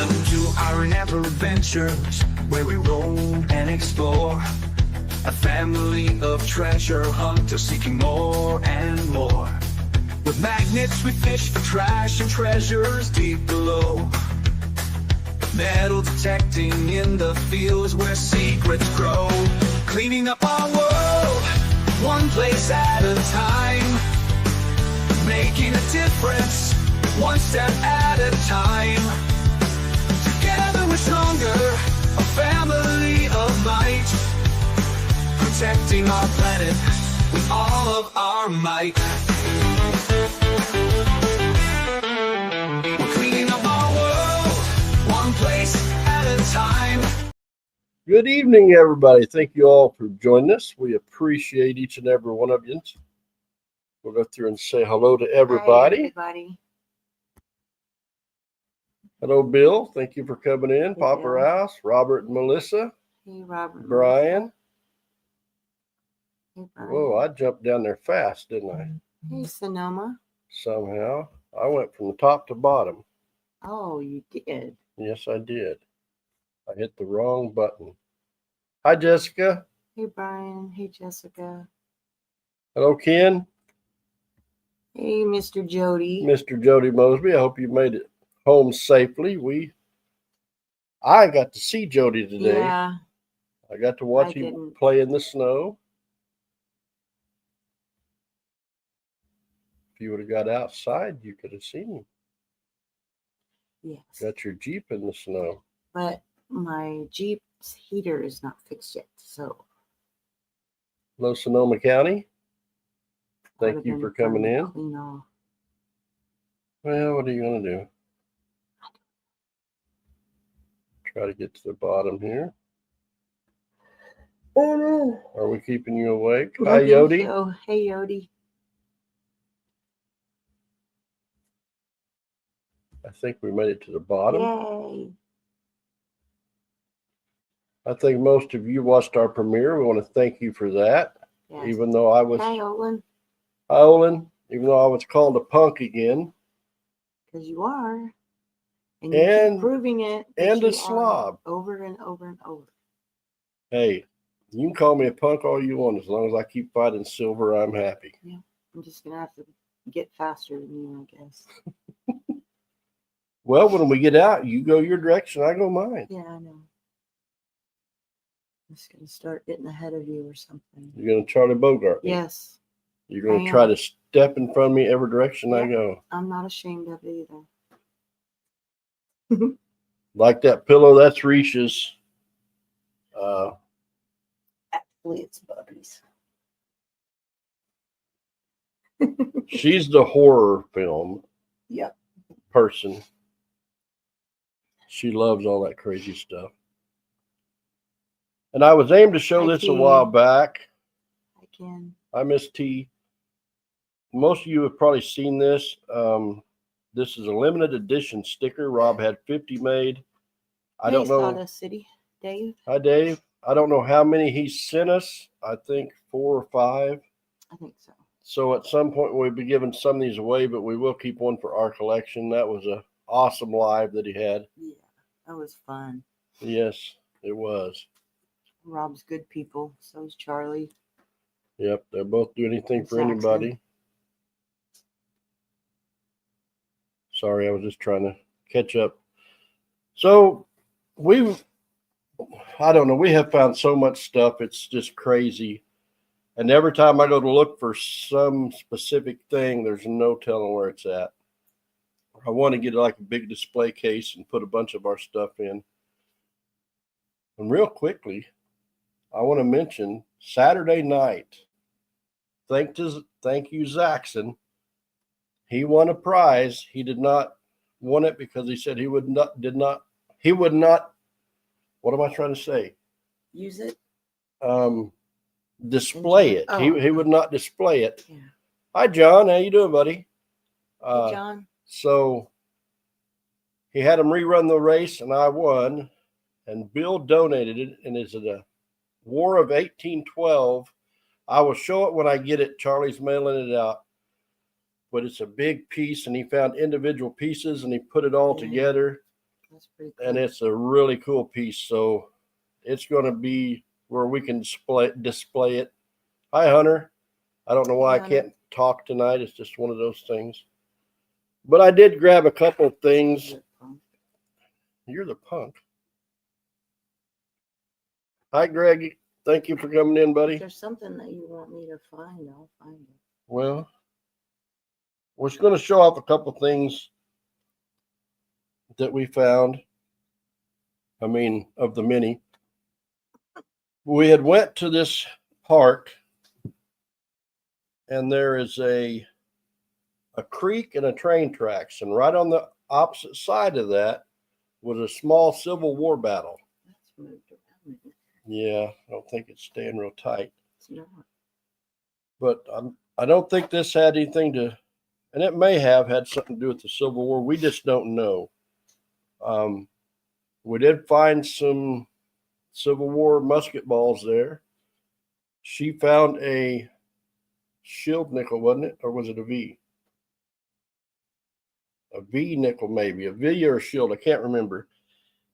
Welcome to our never adventures, where we roam and explore. A family of treasure hunters seeking more and more. With magnets we fish for trash and treasures deep below. Metal detecting in the fields where secrets grow. Cleaning up our world, one place at a time. Making a difference, one step at a time. Together we're stronger, a family of might. Protecting our planet with all of our might. We're cleaning up our world, one place at a time. Good evening, everybody. Thank you all for joining us. We appreciate each and every one of you. We'll go through and say hello to everybody. Hi, everybody. Hello, Bill. Thank you for coming in. Hey, Papa Bill. Rouse, Robert and Melissa, Hey, Robert. Brian. Hey, Brian. Whoa, I jumped down there fast, didn't I? Hey, Sonoma. Somehow. I went from the top to bottom. Oh, you did. Yes, I did. I hit the wrong button. Hi, Jessica. Hey, Brian. Hey, Jessica. Hello, Ken. Hey, Mr. Jody. Mr. Jody Mosby. I hope you made it home safely. I got to see Jody today. Yeah. I got to watch him play in the snow. If you would have got outside, you could have seen him. Yes. Got your Jeep in the snow. But my Jeep's heater is not fixed yet, so. Hello, Sonoma County. Thank would've you been for coming fun to in. clean off. Well, what are you going to do? Try to get to the bottom here. Oh, no. Are we keeping you awake? I Hi, think Yodi. so. Hey, Yodi. I think we made it to the bottom. Yay. I think most of you watched our premiere. We want to thank you for that. Yes. Even though I was... Hi, Olin. Hi, Olin. Even though I was called a punk again. Because you are. And you keep proving it. And a slob. Over and over and over. Hey, you can call me a punk all you want. As long as I keep fighting silver, I'm happy. Yeah. I'm just going to have to get faster than you, I guess. Well, when we get out, you go your direction, I go mine. Yeah, I know. I'm just going to start getting ahead of you or something. You're going to Charlie Bogart me. Yes. You're going to try to step in front of me every direction I go. I'm not ashamed of it either. Like that pillow, that's Risha's. Actually, it's Bubby's. She's the horror film person. She loves all that crazy stuff. And I was aimed to show this a while back. I Miss T. Most of you have probably seen this. This is a limited edition sticker. Rob had 50 made. I don't know. Sawdust City, Dave. Hi, Dave. I don't know how many he sent us. I think 4 or 5. I think so. So at some point we'll be giving some of these away, but we will keep one for our collection. That was a awesome live that he had. Yeah, that was fun. Yes, it was. Rob's good people. So is Charlie. Yep, they'll both do anything for anybody. Sorry, I was just trying to catch up. So I don't know, we have found so much stuff. It's just crazy. And every time I go to look for some specific thing, there's no telling where it's at. I want to get like a big display case and put a bunch of our stuff in. And real quickly, I want to mention Saturday night. Thank you, Zaxxon. He won a prize. He did not win it because he said he would not, what am I trying to say? Use it? Display it. Oh. He would not display it. Yeah. Hi, John. How you doing, buddy? Hey, John. So he had him rerun the race, and I won. And Bill donated it, and it's a War of 1812. I will show it when I get it. Charlie's mailing it out. But it's a big piece, and he found individual pieces, and he put it all together. That's pretty cool. and it's a really cool piece. So it's going to be where we can display it. Hi, Hunter. I don't know why Hi, I can't talk tonight. It's just one of those things. But I did grab a couple things. You're the punk. Hi, Greg. Thank you for coming in, If buddy. there's something that you want me to find, I'll find it. Well, we're just going to show off a couple things that we found. I mean, of the many. We had went to this park, and there is a creek and a train tracks, and right on the opposite side of that was a small Civil War battle. That's moved around. Yeah, I don't think it's staying real tight, It's not. but I don't think this had anything to, and it may have had something to do with the Civil War. We just don't know. We did find some Civil War musket balls there. She found a shield nickel, wasn't it? Or was it a V? A V nickel, maybe. A V or a shield. I can't remember.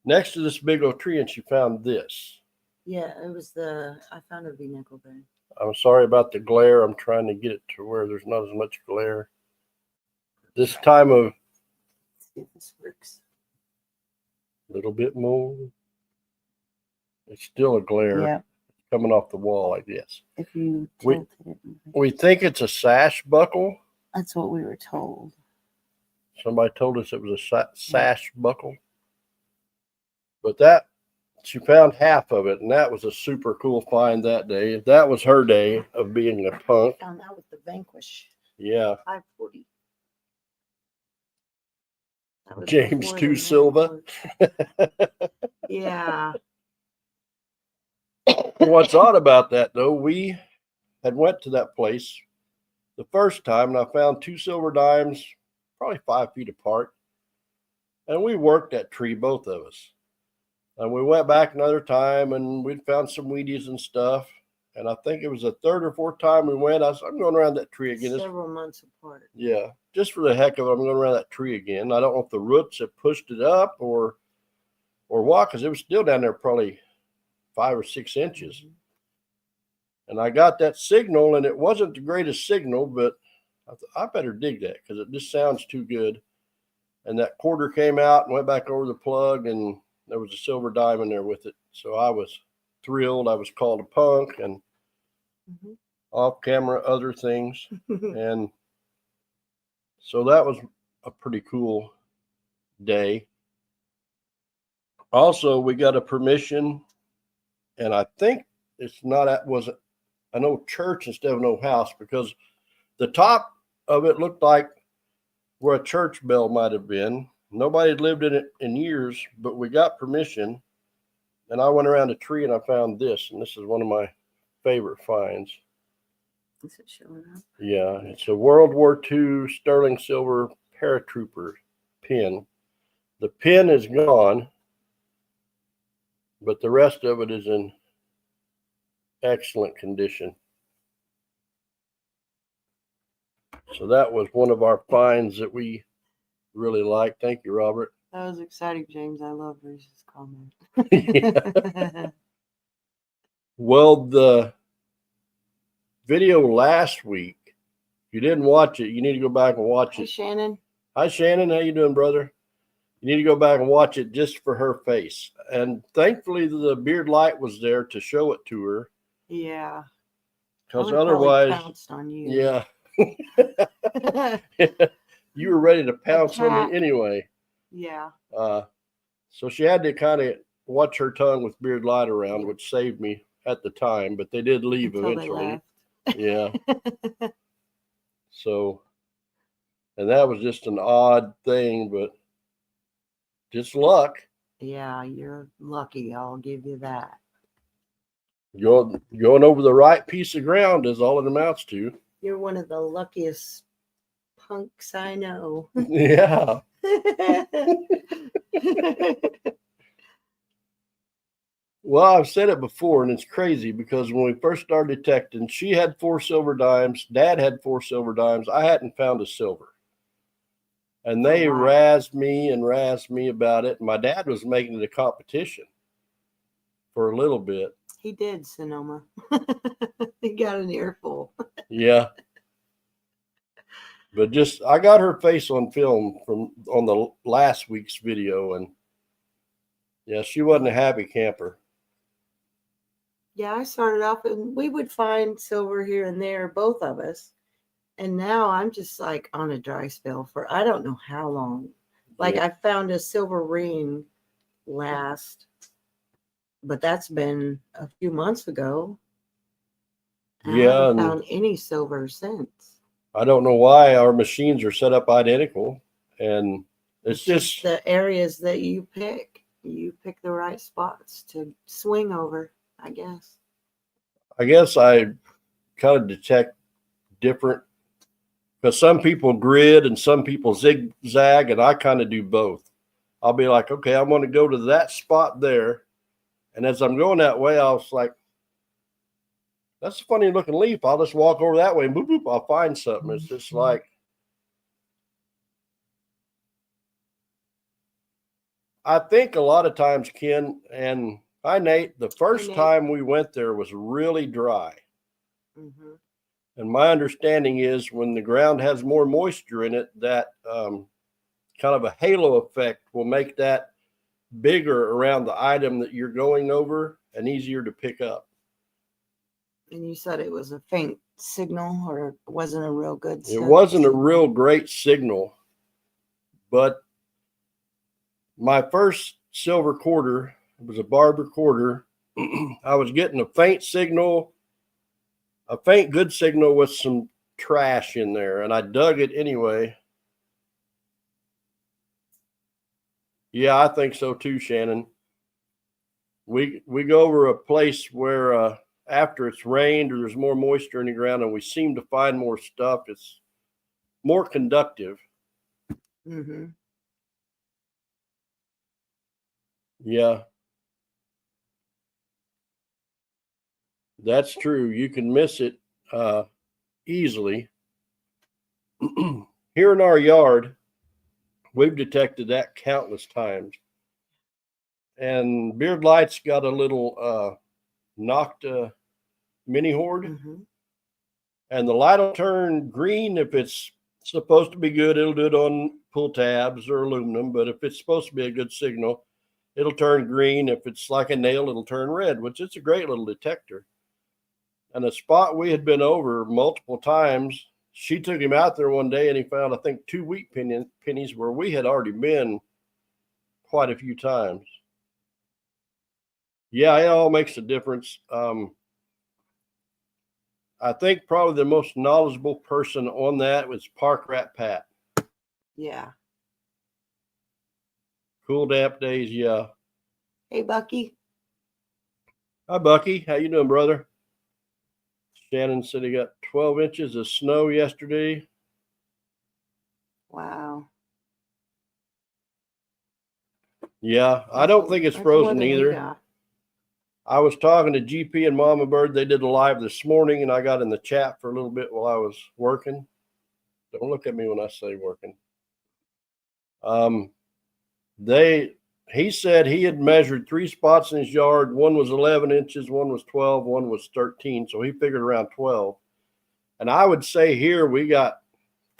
Next to this big old tree, and she found this. Yeah, it was I found a V-nickel there. I'm sorry about the glare. I'm trying to get it to where there's not as much glare. This time of Let's see if this works. a little bit more. It's still a glare Yeah, coming off the wall, I guess. if you We- tilted it. We think it's a sash buckle. That's what we were told. Somebody told us it was a sash buckle. But that, she found half of it, and that was a super cool find that day. That was her day of being a punk. Found that with the Vanquish Yeah. 540. That was James before Tu the Silva. network. Yeah. What's odd about that, though, we had went to that place the first time, and I found 2 silver dimes, probably 5 feet apart. And we worked that tree, both of us. And we went back another time, and we'd found some Wheaties and stuff. And I think it was the third or fourth time we went. I said, I'm going around that tree again. Several months apart. Yeah, just for the heck of it, I'm going around that tree again. I don't know if the roots have pushed it up or what, because it was still down there probably 5 or 6 inches. And I got that signal, and it wasn't the greatest signal, but I better dig that because it just sounds too good. And that quarter came out and went back over the plug, and there was a silver dime in there with it. So I was thrilled. I was called a punk, and off camera other things. And so that was a pretty cool day. Also, we got a permission, and I think it's not at was an old church instead of an old house, because the top of it looked like where a church bell might have been. Nobody had lived in it in years, but we got permission. And I went around the tree and I found this, and this is one of my favorite finds. Is it showing up? Yeah, it's a World War II sterling silver paratrooper pin. The pin is gone, but the rest of it is in excellent condition. So that was one of our finds that we really liked. Thank you, Robert. That was exciting, James. I love Bruce's comment. Well, the video last week, if you didn't watch it, you need to go back and watch Hey, it. Shannon. Hi, Shannon. How you doing, brother? You need to go back and watch it just for her face. And thankfully, the beard light was there to show it to her. Yeah. Because I would've probably otherwise, pounced on you. yeah, you were ready to pounce on me anyway. Yeah. So she had to kind of watch her tongue with beard light around, which saved me at the time, but they did leave Until they eventually. left. Yeah. So, and that was just an odd thing, but just luck. Yeah, you're lucky. I'll give you that. Going over the right piece of ground is all it amounts to. You're one of the luckiest punks I know. Yeah. Well, I've said it before, and it's crazy because when we first started detecting, she had 4 silver dimes. Dad had 4 silver dimes. I hadn't found a silver. And they Oh, wow. razzed me about it. My dad was making it a competition for a little bit. He did, Sonoma. He got an earful. Yeah. But just I got her face on film from on the last week's video, and yeah, she wasn't a happy camper. Yeah, I started off and we would find silver here and there, both of us. And now I'm just like on a dry spell for I don't know how long. Like Yeah. I found a silver ring last, but that's been a few months ago. And I Yeah, haven't and found any silver since. I don't know why our machines are set up identical, and it's just the areas that you pick. You pick the right spots to swing over, I guess. I guess I kind of detect different because some people grid and some people zigzag, and I kind of do both. I'll be like, okay, I'm going to go to that spot there, and as I'm going that way, I was like, that's a funny looking leaf. I'll just walk over that way and boop, boop, I'll find something. It's just like, I think a lot of times, Ken, and hi, Nate, the first Nate. time we went there was really dry. Mm-hmm. And my understanding is when the ground has more moisture in it, that kind of a halo effect will make that bigger around the item that you're going over and easier to pick up. And you said it was a faint signal, or it wasn't a real good It wasn't a signal? real great signal, but my first silver quarter, it was a barber quarter. I was getting a faint signal, a faint good signal with some trash in there, and I dug it anyway. Yeah, I think so too, Shannon. We go over a place where after it's rained or there's more moisture in the ground and we seem to find more stuff, it's more conductive. Mm-hmm. Yeah, that's true. You can miss it easily. Here in our yard, we've detected that countless times. And Beard Light's got a little Nocta mini horde, Mm-hmm. and the light will turn green if it's supposed to be good. It'll do it on pull tabs or aluminum, but if it's supposed to be a good signal, it'll turn green. If it's like a nail, it'll turn red, which is a great little detector. And a spot we had been over multiple times, she took him out there one day and he found, I think, 2 wheat pennies where we had already been quite a few times. Yeah, it all makes a difference. I think probably the most knowledgeable person on that was Park Rat Pat. Yeah. Cool damp days, yeah. Hey, Bucky. Hi, Bucky. How you doing, brother? Shannon said he got 12 inches of snow yesterday. Wow. Yeah, I don't think it's That's frozen more than we either. got. I was talking to GP and Mama Bird. They did a live this morning, and I got in the chat for a little bit while I was working. Don't look at me when I say working. He said he had measured 3 spots in his yard. One was 11 inches, one was 12, one was 13. So he figured around 12. And I would say here we got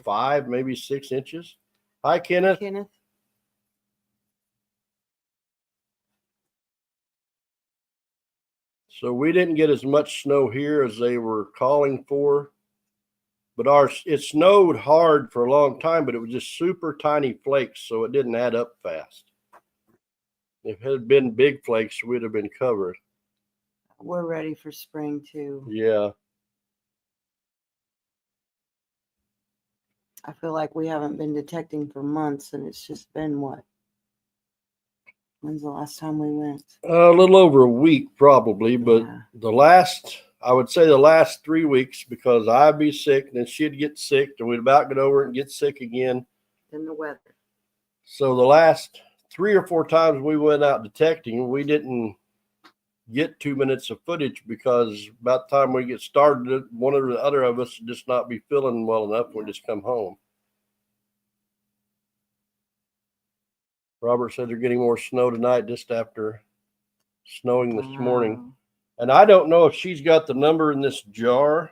5, maybe 6 inches. Hi, Kenneth. Kenneth. So we didn't get as much snow here as they were calling for. But it snowed hard for a long time, but it was just super tiny flakes, so it didn't add up fast. If it had been big flakes, we'd have been covered. We're ready for spring too. Yeah. I feel like we haven't been detecting for months, and it's just been what? When's the last time we went? A little over a week, probably, but Yeah. I would say the last 3 weeks, because I'd be sick and then she'd get sick and we'd about get over it and get sick again. Then the weather. So the last 3 or 4 times we went out detecting, we didn't get 2 minutes of footage because about the time we get started, one or the other of us would just not be feeling well enough. We'd just come home. Robert said they're getting more snow tonight just after snowing this morning. Wow. And I don't know if she's got the number in this jar.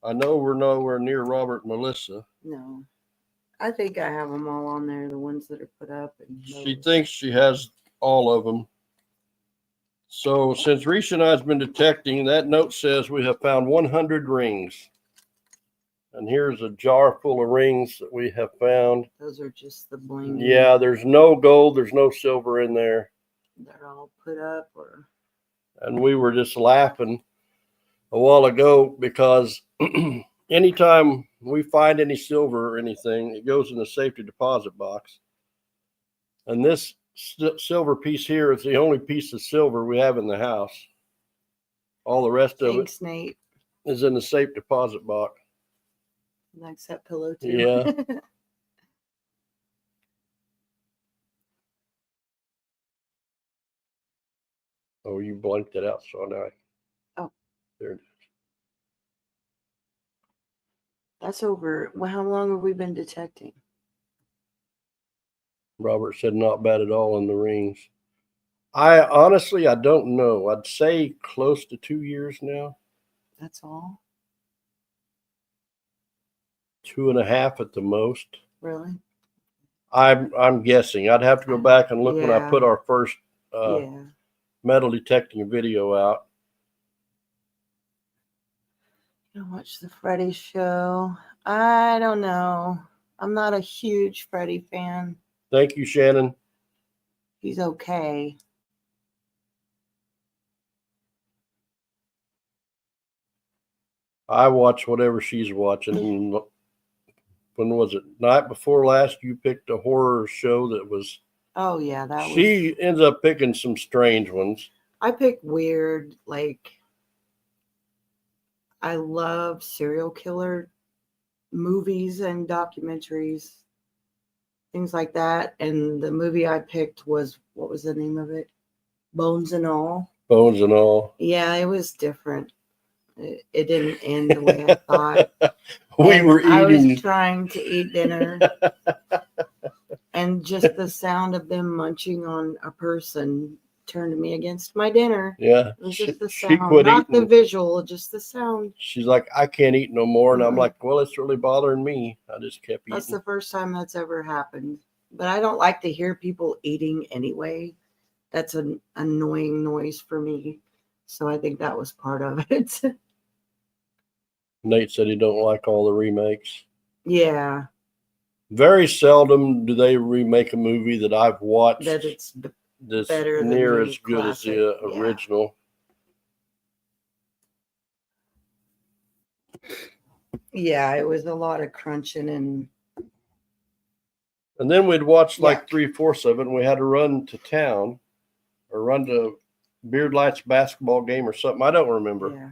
I know we're nowhere near Robert and Melissa. No. I think I have them all on there, the ones that are put up. And She those. thinks she has all of them. So since Risha and I has been detecting, that note says we have found 100 rings. And here's a jar full of rings that we have found. Those are just the bling. Yeah, there's no gold, there's no silver in there. They're all put up or. And we were just laughing a while ago because anytime we find any silver or anything, it goes in the safety deposit box. And this silver piece here is the only piece of silver we have in the house. All the rest of Thanks, Nate. it is in the safe deposit box. Likes that pillow too. Yeah. Oh, you blanked it out, so now. Oh. There it is. That's over. Well, how long have we been detecting? Robert said not bad at all in the rings. I honestly, I don't know. I'd say close to 2 years now. That's all? 2.5 at the most. Really? I'm guessing. I'd have to go back and look when I Yeah. put our first Yeah. metal detecting video out. I watch the Freddy show. I don't know. I'm not a huge Freddy fan. Thank you, Shannon. He's okay. I watch whatever she's watching. And when was it? Night before last, you picked a horror show that was. Oh yeah, that was. She ends up picking some strange ones. I pick weird, like. I love serial killer movies and documentaries, things like that. And the movie I picked was, what was the name of it? Bones and All. Bones and all. Yeah, it was different. It didn't end the way I thought. We And were I eating. was trying to eat dinner, and just the sound of them munching on a person turned me against my dinner. Yeah. It was She just the sound, quit not the eating. visual, just the sound. She's like, I can't eat no more. And I'm Mhm. like, well, it's really bothering me. I just kept That's eating. the first time that's ever happened. But I don't like to hear people eating anyway. That's an annoying noise for me. So I think that was part of it. Nate said he don't like all the remakes. Yeah, Very seldom do they remake a movie that I've watched that it's that's better than near the as good as the classic, yeah. original. yeah, it was a lot of crunching and And then we'd watch like Yeah. 3/4 of it, and we had to run to town or run to Beard Light's basketball game or something. I don't remember. yeah.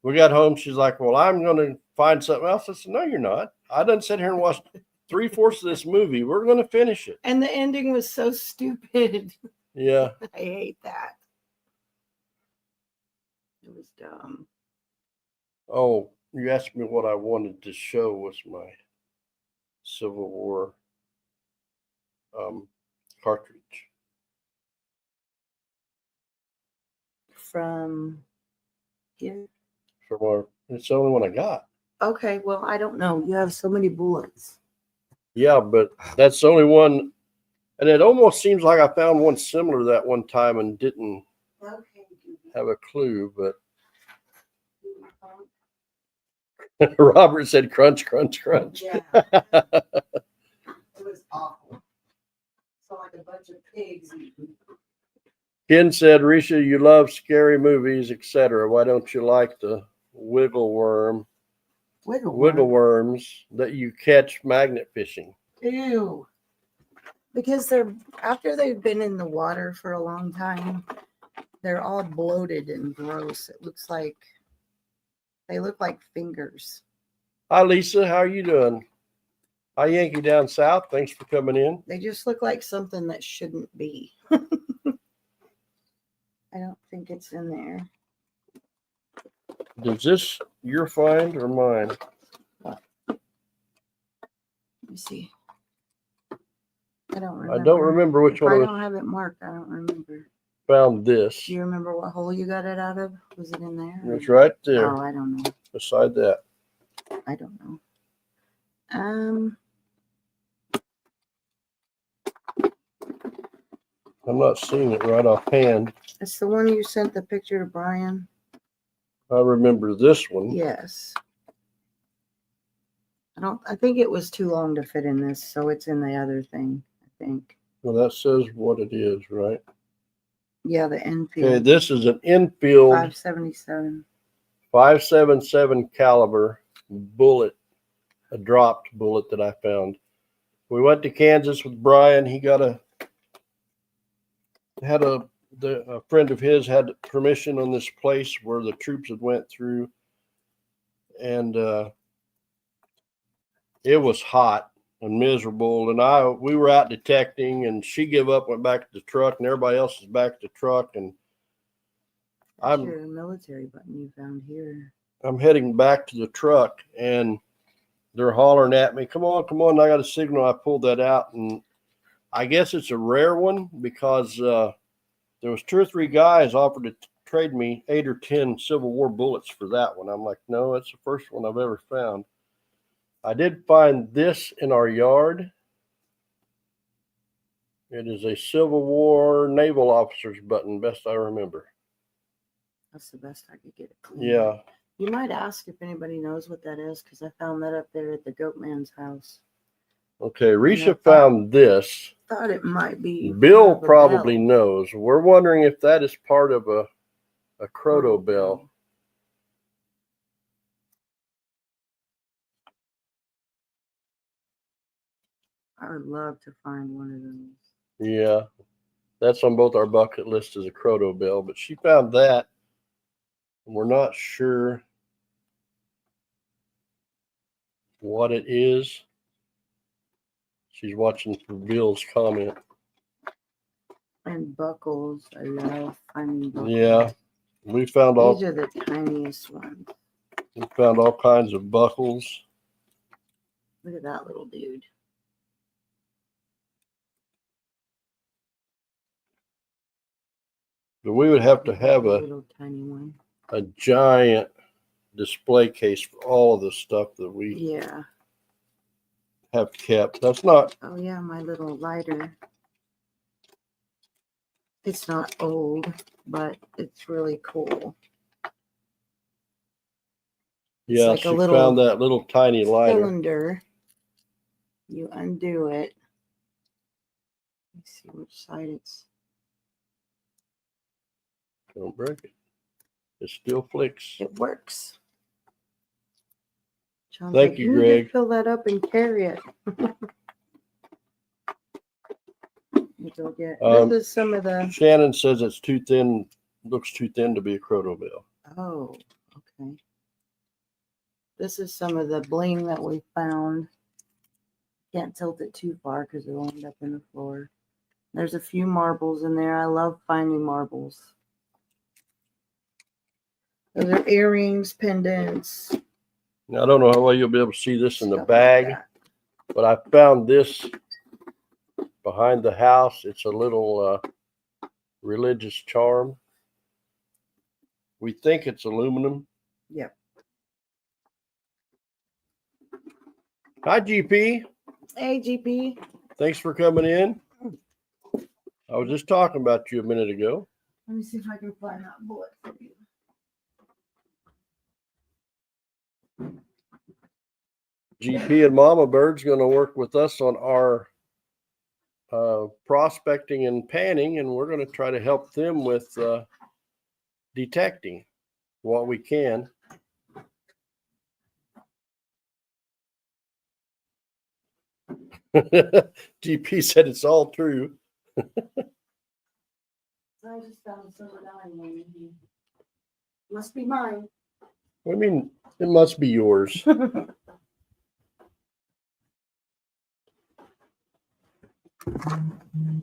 We got home. She's like, well, I'm going to find something else. I said, no, you're not. I done sit here and watched 3/4 of this movie. We're going to finish it. And the ending was so stupid. Yeah. I hate that. It was dumb. Oh, you asked me what I wanted to show was my Civil War cartridge. From here. From our, it's the only one I got. Okay, well, I don't know. You have so many bullets. Yeah, but that's the only one. And it almost seems like I found one similar that one time and didn't Okay. have a clue. But Robert said, crunch, crunch, crunch. Yeah. It was awful. So like a bunch of pigs eating. Ken said, Risha, you love scary movies, etc. Why don't you like the wiggle worms that you catch magnet fishing? Ew. Because they're after they've been in the water for a long time, they're all bloated and gross. It looks like they look like fingers. Hi, Lisa. How are you doing? Hi, Yankee down south. Thanks for coming in. They just look like something that shouldn't be. I don't think it's in there. Is this your find or mine? Let me see. I don't remember. I don't remember which If one I I don't have it marked. I don't remember. found this. Do you remember what hole you got it out of? Was it in there? It's right there Oh, I don't know. beside that. I don't know. I'm not seeing it right offhand. It's the one you sent the picture to Brian. I remember this one. Yes. I think it was too long to fit in this, so it's in the other thing, I think. Well, that says what it is, right? Yeah, the Okay, Enfield. this is an Enfield 577. 5.77 caliber bullet, a dropped bullet that I found. We went to Kansas with Brian. He got a friend of his had permission on this place where the troops had went through, and it was hot and miserable. And we were out detecting, and she gave up, went back to the truck, and everybody else is back to the truck. And That's your military button you found here. I'm heading back to the truck, and they're hollering at me, come on, come on. I got a signal. I pulled that out, and I guess it's a rare one because there was 2 or 3 guys offered to trade me 8 or 10 Civil War bullets for that one. I'm like, no, that's the first one I've ever found. I did find this in our yard. It is a Civil War naval officer's button, best I remember. That's the best I could get it clean. Yeah. You might ask if anybody knows what that is, because I found that up there at the goat man's house. Okay, Risha found this. Thought it might be. Bill probably knows. We're wondering if that is part of a Croto bell. I would love to find one of those. Yeah, that's on both our bucket list as a Croto bell, but she found that. And we're not sure what it is. She's watching for Bill's comment. And buckles. I love finding buckles. Yeah, we found These are the tiniest ones. We found all kinds of buckles. Look at that little dude. But we would have to have a little tiny one. A giant display case for all of the stuff that we have kept. That's not. Oh yeah, my little lighter. It's not old, but it's really cool. Yeah, like she found that little tiny lighter. Cylinder. You undo it. Let's see which side it's. Don't break it. It still flicks. It works. John's Thank you, Greg. Fill that up and carry it. This is some of the. Shannon says it's too thin. Looks too thin to be a Croto bell. Oh, okay. This is some of the bling that we found. Can't tilt it too far because it'll end up in the floor. There's a few marbles in there. I love finding marbles. Those are earrings, pendants. Now, I don't know how well you'll be able to see this in the bag, but I found this behind the house. It's a little religious charm. We think it's aluminum. Yep. Hi, GP. Hey, GP. Thanks for coming in. I was just talking about you a minute ago. Let me see if I can find that bullet for you. GP and Mama Bird's going to work with us on our prospecting and panning, and we're going to try to help them with detecting what we can. GP said it's all true. I just found a silver dime one in here. Must be mine. I mean, it must be yours. Let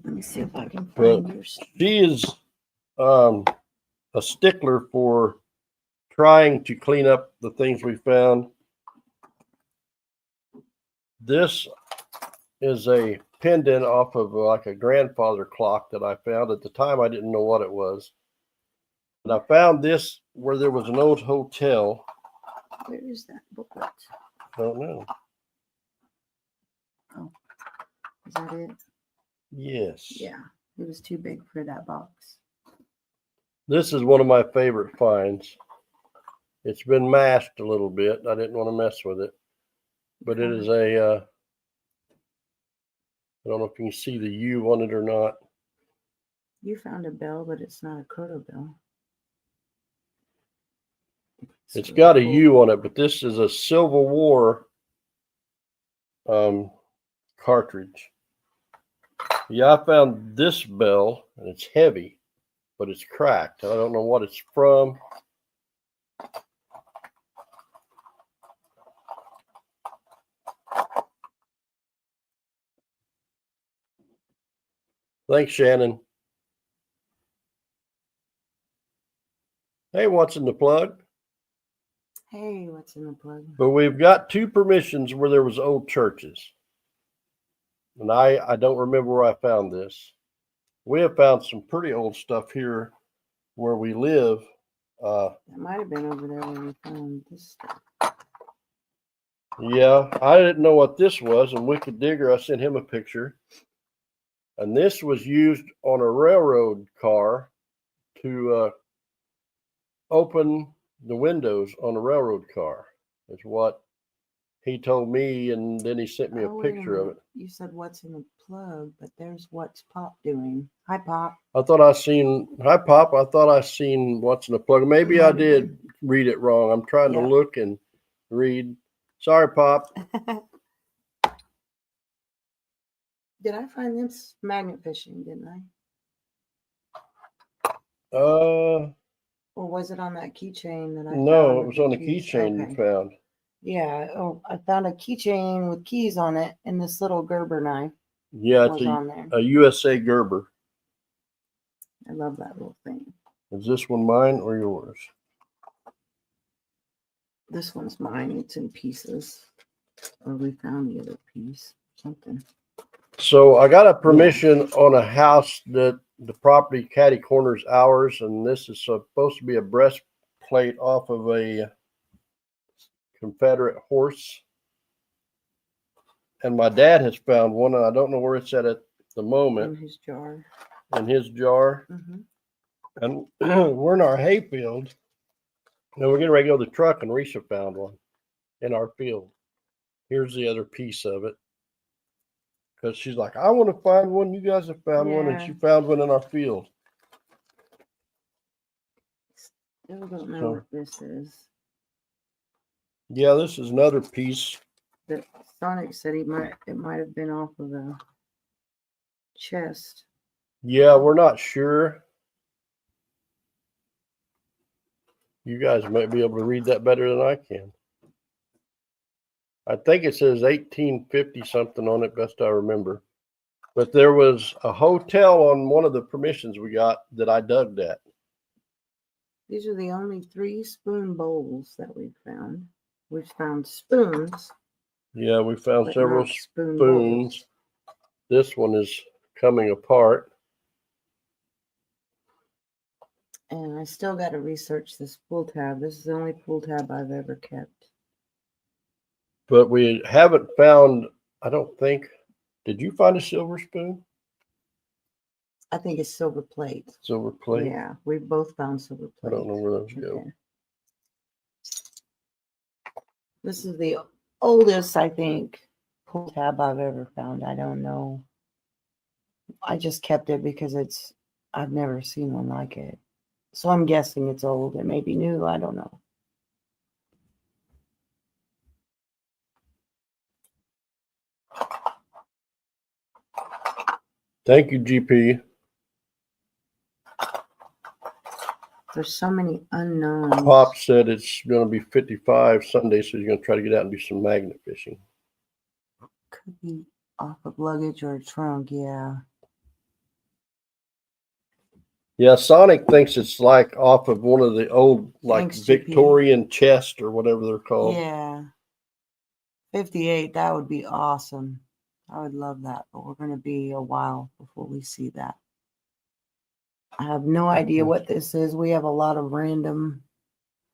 me see if I can find yours. She is a stickler for trying to clean up the things we found. This is a pendant off of like a grandfather clock that I found. At the time, I didn't know what it was. And I found this where there was an old hotel. Where is that booklet? Don't know. Is that it? Yes. Yeah, it was too big for that box. This is one of my favorite finds. It's been masked a little bit. I didn't want to mess with it. But it is a, I don't know if you can see the U on it or not. You found a bell, but it's not a Kodo bell. It's got a U on it, but this is a Civil War cartridge. Yeah, I found this bell, and it's heavy, but it's cracked. I don't know what it's from. Thanks, Shannon. Hey, what's in the plug? Hey, what's in the plug? But we've got two permissions where there was old churches. And I don't remember where I found this. We have found some pretty old stuff here where we live. That might have been over there where we found this stuff. Yeah, I didn't know what this was, and Wicked Digger, I sent him a picture. And this was used on a railroad car to open the windows on a railroad car. Is what he told me, and then he sent me a picture of it. You said what's in the plug, but there's what's Pop doing. Hi, Pop. I thought I seen, hi Pop, I thought I seen what's in the plug. Maybe I did read it wrong. I'm trying to look and read. Sorry, Pop. Did I find this magnet fishing, didn't I? Or was it on that keychain that I no, found? it was on the keychain you found. Yeah. Oh, I found a keychain with keys on it and this little Gerber knife. Yeah, it's on there. a USA Gerber. I love that little thing. Is this one mine or yours? This one's mine. It's in pieces. Or we found the other piece. Something. So I got a permission on a house that the property catty corners ours, and this is supposed to be a breastplate off of a Confederate horse. And my dad has found one, and I don't know where it's at the moment. In his jar. In his jar. Mm-hmm. And we're in our hayfield, and we're getting ready to go to the truck, and Risha found one in our field. Here's the other piece of it. Because she's like, I want to find one. You guys have found one, and she found one in our field. Still don't know what this is. Yeah, this is another piece. That Sonic said it might have been off of the chest. Yeah, we're not sure. You guys might be able to read that better than I can. I think it says 1850 something on it, best I remember. But there was a hotel on one of the permissions we got that I dug at. These are the only 3 spoon bowls that we've found. We've found spoons. Yeah, we found several spoons. Bowls. This one is coming apart. And I still got to research this pull tab. This is the only pull tab I've ever kept. But we haven't found, I don't think, did you find a silver spoon? I think it's silver plate. Silver plate? Yeah, we both found silver plate. I don't know where those go. This is the oldest, I think, pull tab I've ever found. I don't know. I just kept it because I've never seen one like it. So I'm guessing it's old. It may be new. I don't know. Thank you, GP. There's so many unknowns. Pop said it's going to be 55 Sunday, so he's going to try to get out and do some magnet fishing. Could be off of luggage or a trunk, yeah. Yeah, Sonic thinks it's like off of one of the old, like Thanks, Victorian chest or whatever they're called. Yeah. 58, that would be awesome. I would love that, but we're going to be a while before we see that. I have no idea what this is. We have a lot of random.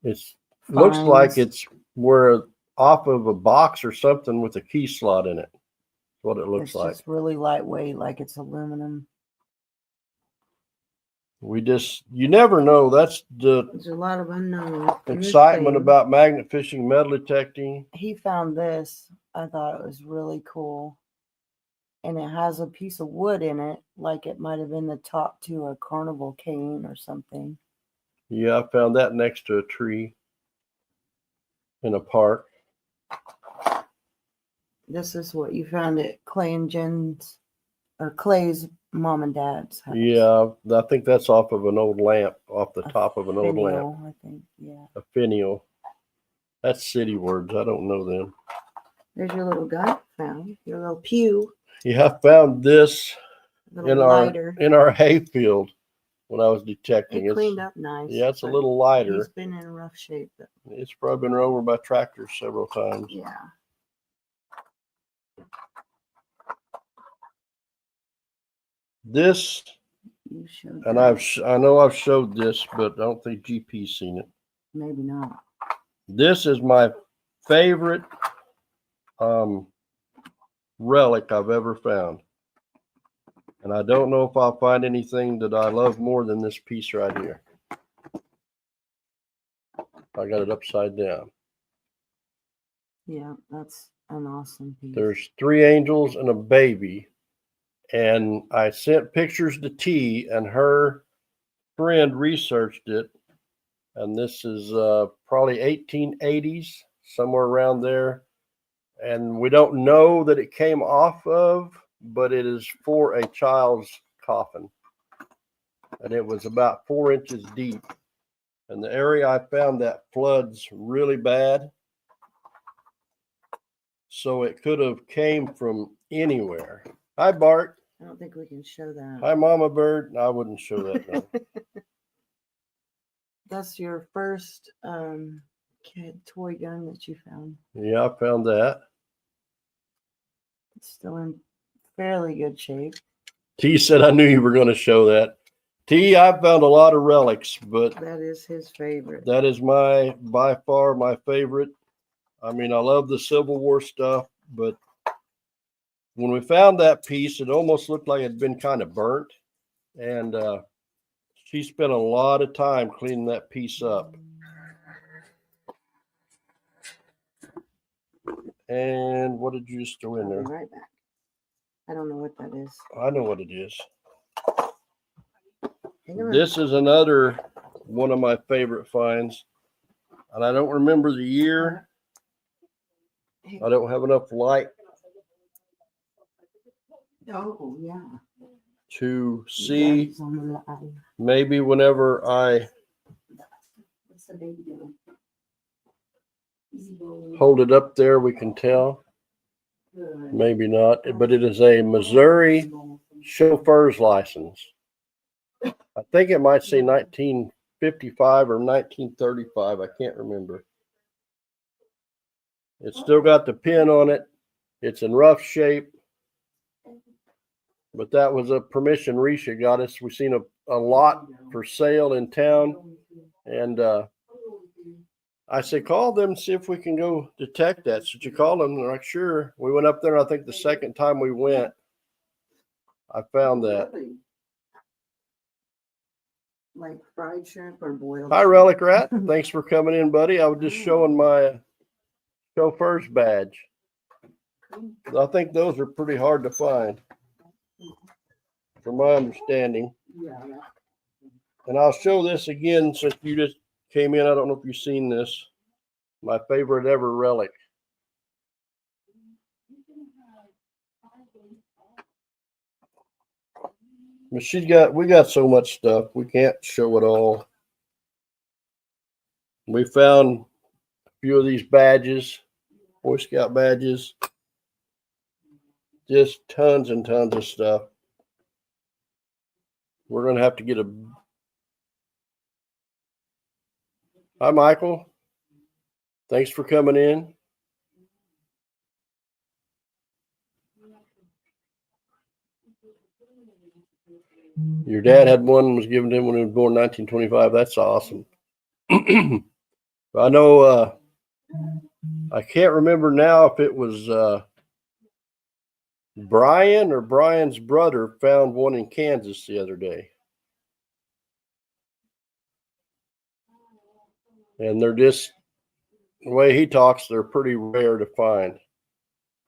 It's looks like Finds. it's where off of a box or something with a key slot in it. That's what it looks It's like. just really lightweight, like it's aluminum. You never know. That's the There's a lot of unknowns. in this excitement thing. about magnet fishing, metal detecting. He found this. I thought it was really cool. And it has a piece of wood in it, like it might have been the top to a carnival cane or something. Yeah, I found that next to a tree in a park. This is what you found at Clay and Jen's, or Clay's mom and dad's house. Yeah, I think that's off of an old lamp, off the A top of an old lamp. finial, I think, yeah. A finial. That's city words. I don't know them. There's your little gun found, your little pew, Yeah, I found this little in lighter. our hayfield when I was detecting. It cleaned up nice. Yeah, it's a but little lighter. He's been in rough shape. But It's probably been run over by tractors several times. yeah. This, You showed and that. I know I've showed this, but I don't think GP's seen it. Maybe not. This is my favorite relic I've ever found. And I don't know if I'll find anything that I love more than this piece right here. I got it upside down. Yeah, that's an awesome piece. There's 3 angels and a baby. And I sent pictures to T, and her friend researched it. And this is probably 1880s, somewhere around there. And we don't know that it came off of, but it is for a child's coffin. And it was about 4 inches deep. And the area I found that floods really bad. So it could have came from anywhere. Hi, Bart. I don't think we can show that. Hi, Mama Bird. No, I wouldn't show that. No. That's your first toy gun that you found. Yeah, I found that. It's still in fairly good shape. T said I knew you were going to show that. T, I've found a lot of relics, but That is his favorite. that is by far my favorite. I mean, I love the Civil War stuff, but when we found that piece, it almost looked like it had been kind of burnt. And she spent a lot of time cleaning that piece up. And what did you just throw in I'll be there? right back. I don't know what that is. I know what it is. Hang on. This is another one of my favorite finds. And I don't remember the year. I don't have enough light Oh, yeah. to see. That's on the line. Maybe whenever I What's the baby doing? Easy boy. hold it up there, we can tell. Good. Maybe not, but it is a Missouri chauffeur's license. I think it might say 1955 or 1935. I can't remember. It's still got the pin on it. It's in rough shape. But that was a permission Risha got us. We've seen a lot for sale in town. And I said, call them and see if we can go detect that. So you call them? They're like, sure. We went up there. And I think the second time we went, I found that. Really? Like fried shrimp or boiled? Hi, Relic Rat. Thanks for coming in, buddy. I was just showing my chauffeur's badge. I think those are pretty hard to find, from my understanding. Yeah. And I'll show this again since you just came in. I don't know if you've seen this. My favorite ever relic. But we got so much stuff. We can't show it all. We found a few of these badges, Boy Scout badges. Just tons and tons of stuff. We're going to have to get a... Hi, Michael. Thanks for coming in. Your dad had one, was given to him when he was born in 1925. That's awesome. I know, I can't remember now if it was Brian or Brian's brother found one in Kansas the other day. And they're just, the way he talks, they're pretty rare to find.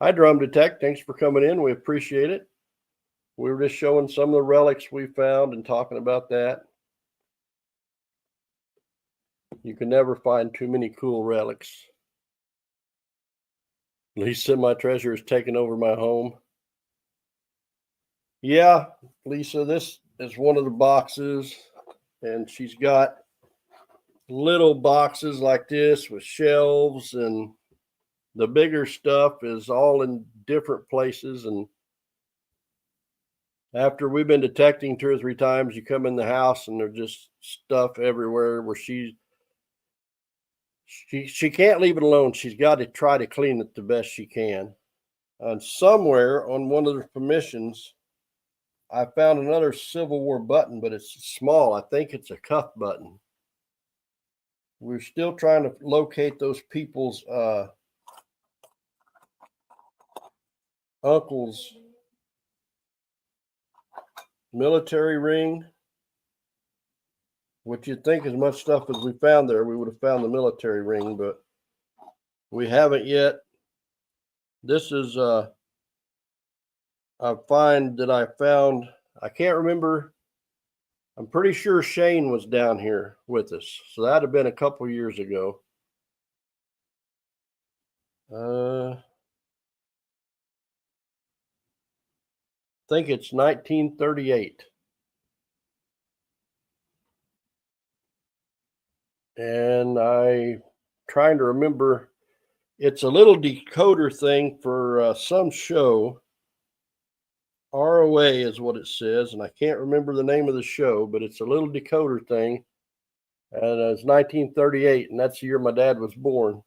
Hi, Drum Detect. Thanks for coming in. We appreciate it. We were just showing some of the relics we found and talking about that. You can never find too many cool relics. Lisa, my treasure, has taken over my home. Yeah, Lisa, this is one of the boxes, and she's got little boxes like this with shelves, and the bigger stuff is all in different places. And after we've been detecting 2 or 3 times, you come in the house and there's just stuff everywhere where she can't leave it alone. She's got to try to clean it the best she can. And somewhere on one of the permissions, I found another Civil War button, but it's small. I think it's a cuff button. We're still trying to locate those people's uncle's military ring, which you'd think as much stuff as we found there, we would have found the military ring, but we haven't yet. This is a find that I found. I can't remember. I'm pretty sure Shane was down here with us. So that'd have been a couple years ago. I think it's 1938. And I'm trying to remember. It's a little decoder thing for some show. ROA is what it says, and I can't remember the name of the show, but it's a little decoder thing. And it's 1938, and that's the year my dad was born.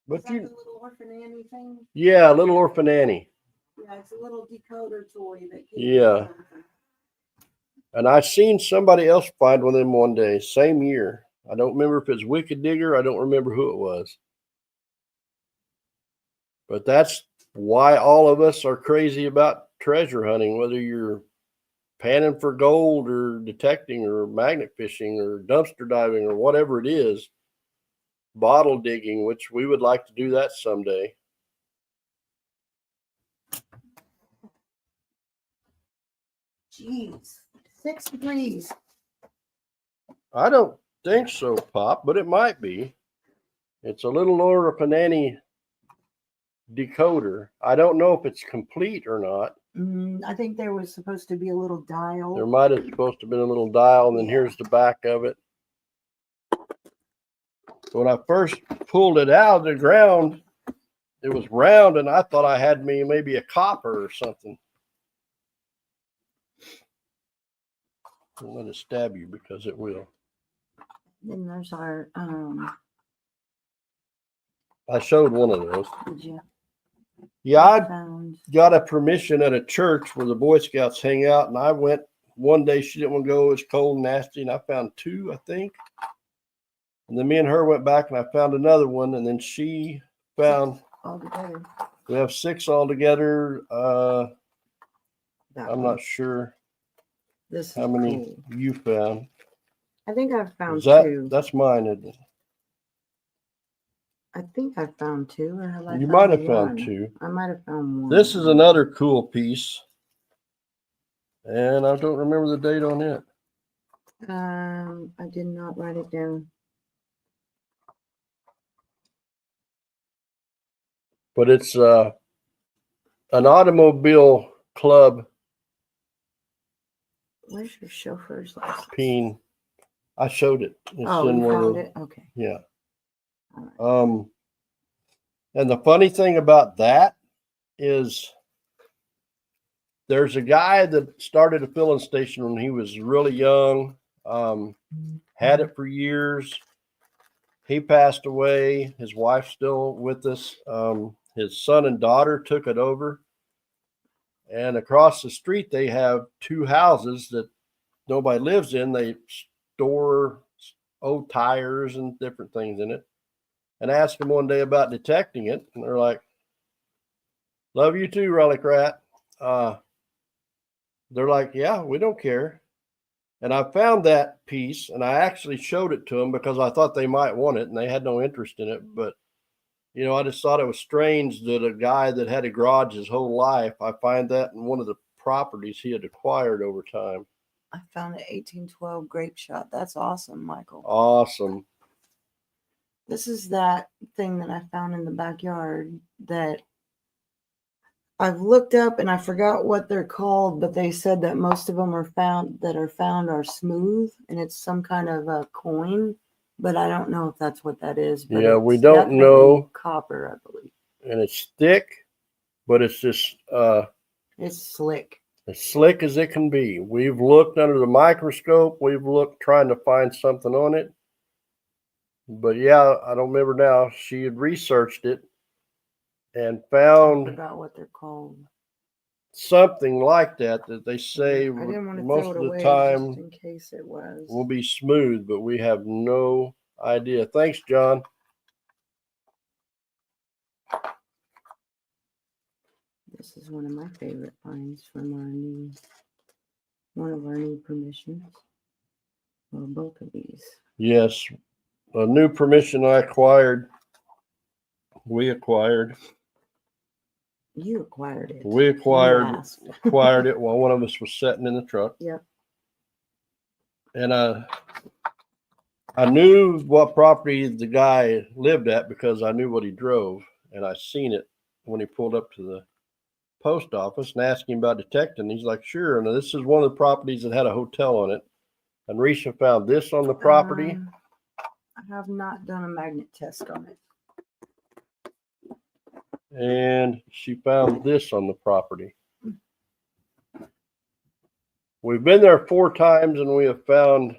But you, the little Orphan Annie thing? Yeah, Little Orphan Annie. Yeah, it's a little decoder toy that. Yeah. And I seen somebody else find one of them one day, same year. I don't remember if it's Wicked Digger. I don't remember who it was. But that's why all of us are crazy about treasure hunting, whether you're panning for gold or detecting or magnet fishing or dumpster diving or whatever it is, bottle digging, which we would like to do that someday. Jeez, 6 degrees. I don't think so, Pop, but it might be. It's a Little Orphan Annie decoder. I don't know if it's complete or not. I think there was supposed to be a little dial. There might have supposed to have been a little dial, and then here's the back of it. When I first pulled it out of the ground, it was round, and I thought I had maybe a copper or something. Don't let it stab you, because it will. Then there's our I showed one of those. did you Yeah, I found got a permission at a church where the Boy Scouts hang out, and I went one day. She didn't want to go. It was cold and nasty, and I found 2, I think. And then me and her went back, and I found another one, and then she found. all together. We have 6 altogether. That I'm one. not sure This is how many cool. you found. I think I've found Is that 2. that's mine, isn't it? I think I found 2, or have I? You found might have found 1? 2. I might have found 1. This is another cool piece, and I don't remember the date on it. I did not write it down. But it's an automobile club Where's your chauffeur's license? peen. I showed it. It's Oh, in you one of found the- it? Okay. Yeah. All right. And the funny thing about that is there's a guy that started a filling station when he was really young, had it for years. He passed away. His wife's still with us. his son and daughter took it over. And across the street, they have two houses that nobody lives in. They store old tires and different things in it. And I asked them one day about detecting it. And they're like, love you too, Relic Rat. They're like, yeah, we don't care. And I found that piece and I actually showed it to them because I thought they might want it and they had no interest in it. But, you know, I just thought it was strange that a guy that had a garage his whole life, I find that in one of the properties he had acquired over time. I found an 1812 grape shot. That's awesome, Michael. Awesome. This is that thing that I found in the backyard that I've looked up and I forgot what they're called, but they said that most of them are found are smooth and it's some kind of a coin, but I don't know if that's what that is. But Yeah, we it's don't definitely know. Copper, I believe. And it's thick, but it's just It's slick. as slick as it can be. We've looked under the microscope. We've looked trying to find something on it. But yeah, I don't remember now. She had researched it and I found forgot what they're called. something like that they say I didn't want to most throw it of the away time just in case it was. will be smooth, but we have no idea. Thanks, John. This is one of my favorite finds from one of our new permissions. Well, both of these. Yes, a new permission I acquired. We acquired. You acquired it. We You acquired asked. acquired it while one of us was sitting in the truck. Yep. And I knew what property the guy lived at because I knew what he drove, and I seen it when he pulled up to the post office and asked him about detecting. He's like, sure. And this is one of the properties that had a hotel on it. And Risha found this on the property. I have not done a magnet test on it. And she found this on the property. We've been there 4 times and we have found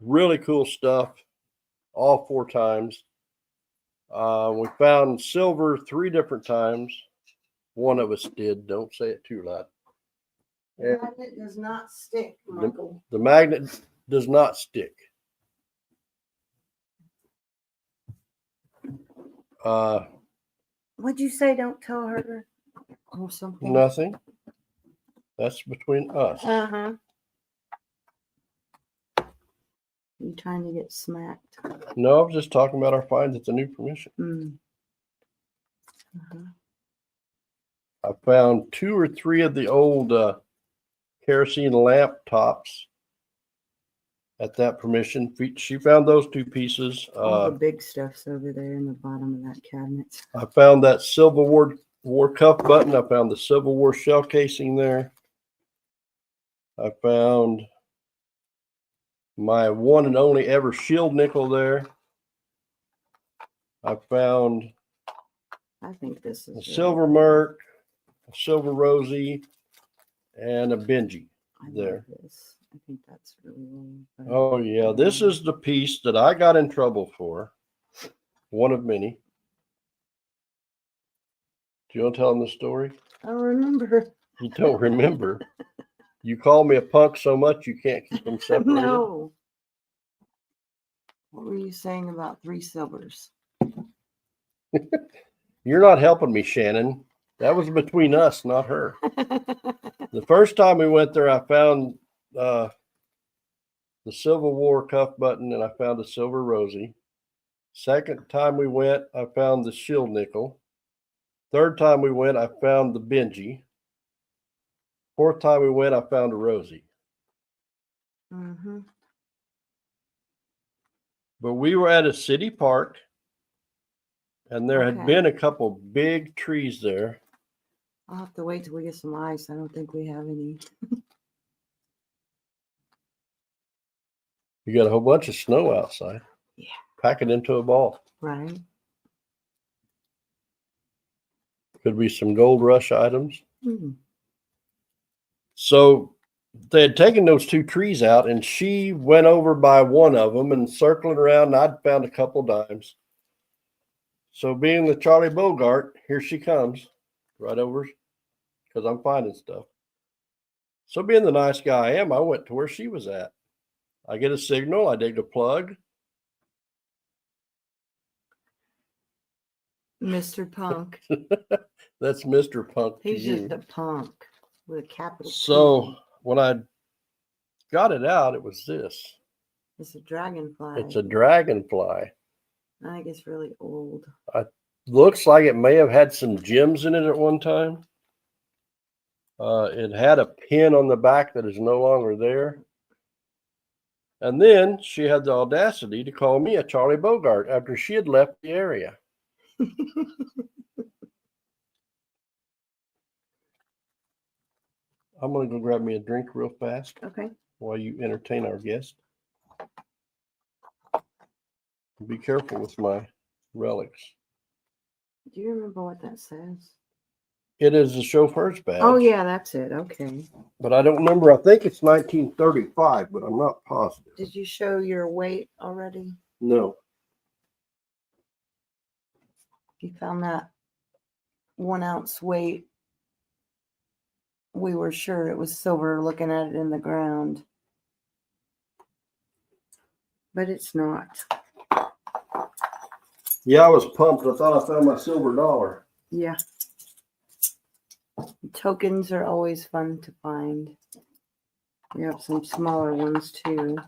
really cool stuff all 4 times. We found silver 3 different times. One of us did. Don't say it too loud. The magnet does not stick, Michael. The magnet does not stick. What'd you say? Don't tell her or something. Nothing. That's between us. Uh-huh. You trying to get smacked? No, I'm just talking about our finds at the new permission. Mm. Uh-huh. I found 2 or 3 of the old kerosene lamp tops at that permission. She found those 2 pieces. All the big stuff's over there in the bottom of that cabinet. I found that Civil War cuff button. I found the Civil War shell casing there. I found my one and only ever shield nickel there. I found I think this is a really silver cool. Merc, a silver Rosie, and a Benji I love there. this. I think that's really old. but- Oh yeah, this is the piece that I got in trouble for. One of many. Do you want to tell them the story? I don't remember. You don't remember. You call me a punk so much you can't keep them separated. No. What were you saying about 3 silvers? You're not helping me, Shannon. That was between us, not her. The first time we went there, I found the Civil War cuff button and I found a silver Rosie. Second time we went, I found the shield nickel. Third time we went, I found the Benji. Fourth time we went, I found a Rosie. Mm-hmm. But we were at a city park and there had Okay. been a couple big trees there. I'll have to wait till we get some ice. I don't think we have any. You got a whole bunch of snow outside. Yeah. Pack it into a ball. Right? Could be some gold rush items. Mm. So they had taken those 2 trees out and she went over by one of them and circling around. And I'd found a couple dimes. So being the Charlie Bogart, here she comes right over because I'm finding stuff. So being the nice guy I am, I went to where she was at. I get a signal, I dig a plug. Mr. Punk. That's Mr. Punk to He's you. just a punk with a capital So P. when I got it out, it was this. It's a dragonfly. It's a dragonfly. I think it's really old. Looks like it may have had some gems in it at one time. It had a pin on the back that is no longer there. And then she had the audacity to call me a Charlie Bogart after she had left the area. I'm going to go grab me a drink real fast Okay. while you entertain our guest. Be careful with my relics. Do you remember what that says? It is the chauffeur's badge. Oh, yeah, that's it. Okay. But I don't remember. I think it's 1935, but I'm not positive. Did you show your weight already? No. You found that 1 ounce weight. We were sure it was silver looking at it in the ground. But it's not. Yeah, I was pumped. I thought I found my silver dollar. Yeah. Tokens are always fun to find. We have some smaller ones too.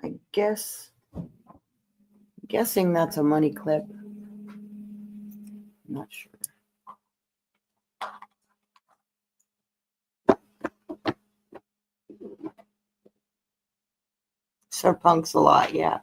I guessing that's a money clip. I'm not sure. Sir Punk's a lot, yeah.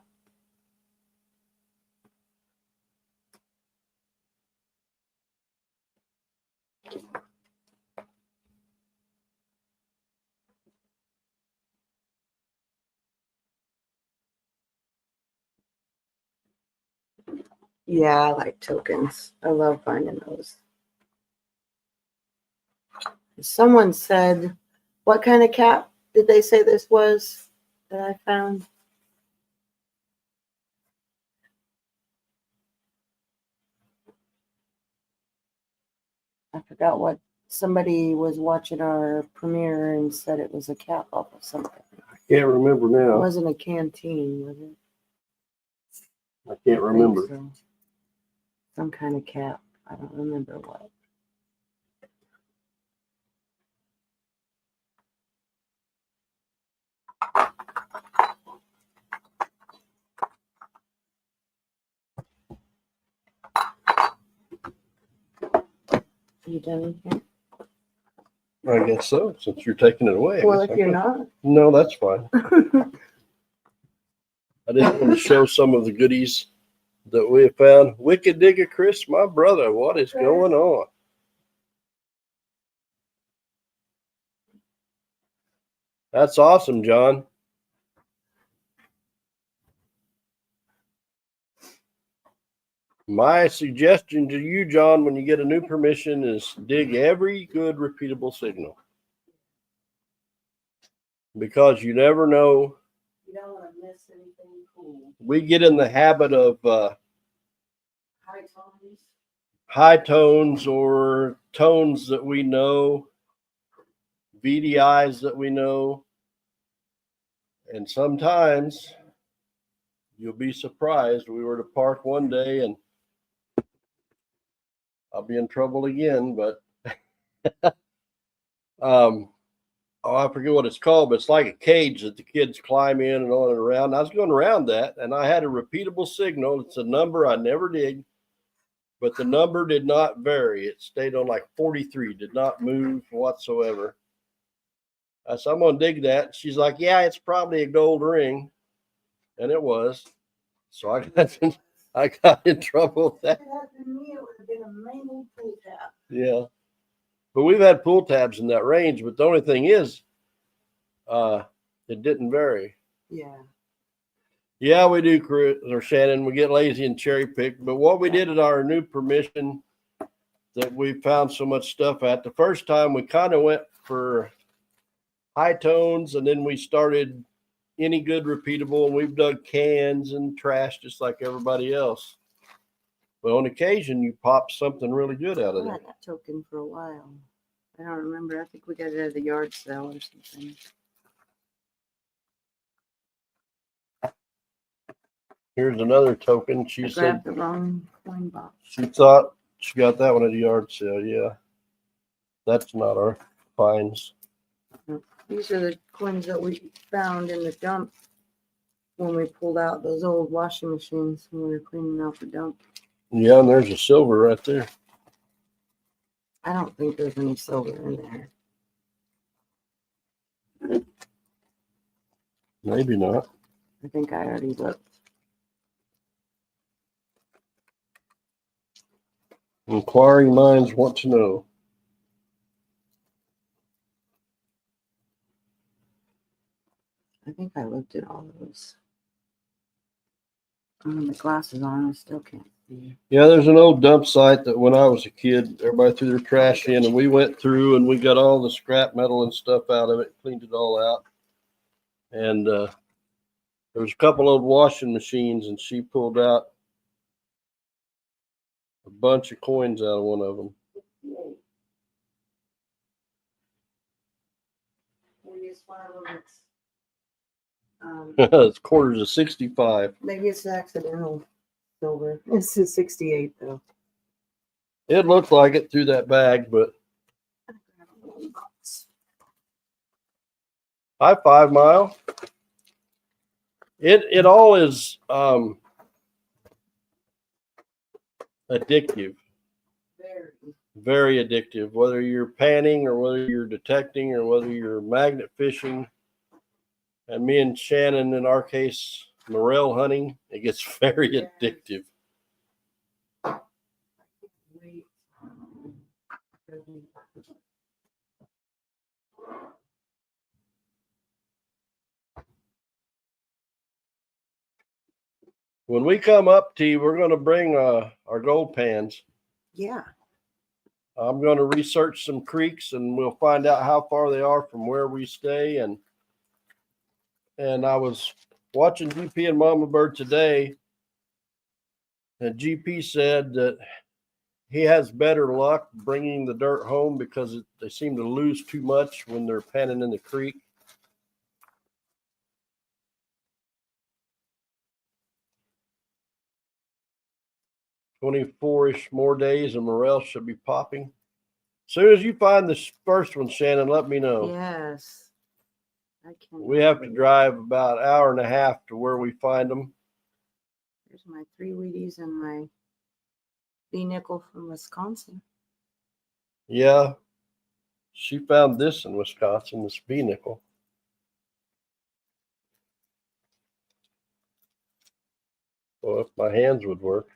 Yeah, I like tokens. I love finding those. Someone said, what kind of cap did they say this was that I found? I forgot what somebody was watching our premiere and said it was a cap off of something. I can't remember It now. wasn't a canteen, was it? I can't I think remember. so. Some kind of cap. I don't remember what. You done anything? I guess so, since you're taking it away. I Well, guess if I you're can. not. No, that's fine. I just want to show some of the goodies that we have found. Wicked Digger Chris, my brother, what is going on? That's awesome, John. My suggestion to you, John, when you get a new permission is dig every good repeatable signal. Because you never know. You don't want to miss anything cool. We get in the habit of High tones. high tones or tones that we know, VDIs that we know. And sometimes you'll be surprised. We were to park one day and I'll be in trouble again, but oh, I forget what it's called, but it's like a cage that the kids climb in and on and around. I was going around that and I had a repeatable signal. It's a number I never dig, but the number did not vary. It stayed on like 43, did not move whatsoever. I said, I'm going to dig that. She's like, yeah, it's probably a gold ring. And it was. So I got in trouble with that. If it had been me, it would have been a mangled pull tab. Yeah. But we've had pull tabs in that range. But the only thing is, it didn't vary. Yeah. Yeah, we do, Chris or Shannon. We get lazy and cherry pick. But what we did at our new permission that we found so much stuff at, the first time we kind of went for high tones, and then we started Any Good Repeatable, and we've dug cans and trash just like everybody else. But on occasion, you pop something really good out of I there. had that token for a while. I don't remember. I think we got it at the yard sale or something. Here's another token. She I said grabbed the wrong coin box. she thought she got that one at a yard sale. Yeah, that's not our finds. These are the coins that we found in the dump when we pulled out those old washing machines when we were cleaning out the dump. Yeah, and there's a silver right there. I don't think there's any silver in there. Maybe not. I think I already looked. Inquiring minds want to know. I think I looked at all of those. The glasses on, I still can't see. Yeah, there's an old dump site that when I was a kid, everybody threw their trash in, and we went through and we got all the scrap metal and stuff out of it, cleaned it all out. And there was a couple old washing machines, and she pulled out a bunch of coins out of one of them. Maybe it's one of them. It's quarters of 65. Maybe it's accidental silver. This is 68 though. It looked like it through that bag, but high 5 Mile. It all is addictive. Very addictive. Whether you're panning or whether you're detecting or whether you're magnet fishing. And me and Shannon, in our case, morel hunting, it gets very addictive. When we come up, T, we're going to bring our gold pans. Yeah. I'm going to research some creeks, and we'll find out how far they are from where we stay. And I was watching GP and Mama Bird today, and GP said that he has better luck bringing the dirt home because they seem to lose too much when they're panning in the creek. "24-ish more days and morel should be popping." As soon as you find this first one, Shannon, let me know. Yes. I can't. We have to drive about an hour and a half to where we find them. There's my 3 Wheaties and my B-nickel from Wisconsin. Yeah. She found this in Wisconsin, this B-nickel. Well, if my hands would work.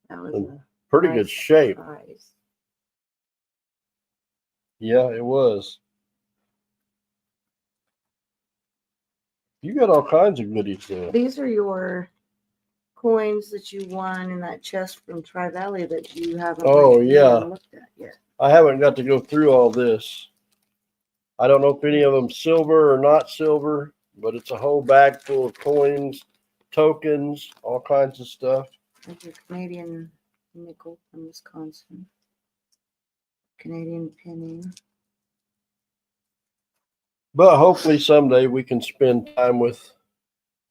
That was In a pretty nice good shape. surprise. Yeah, it was. You got all kinds of goodies there. These are your coins that you won in that chest from Tri-Valley that you haven't looked at yet. I haven't got to go through all this. I don't know if any of them silver or not silver, but it's a whole bag full of coins, tokens, all kinds of stuff. There's your Canadian nickel from Wisconsin. Canadian penny. But hopefully someday we can spend time with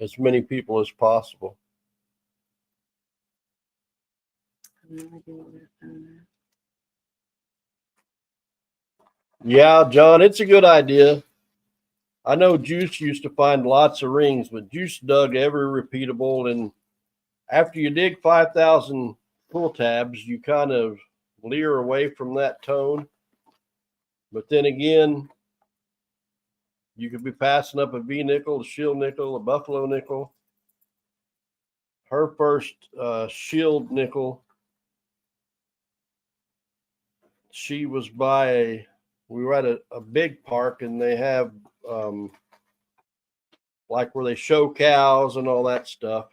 as many people as possible. I have no idea where I found that. Yeah, John, it's a good idea. I know Juice used to find lots of rings, but Juice dug every repeatable. And after you dig 5,000 pull tabs, you kind of leer away from that tone. But then again, you could be passing up a V nickel, a shield nickel, a buffalo nickel. Her first shield nickel, she was by we were at a big park, and they have like where they show cows and all that stuff.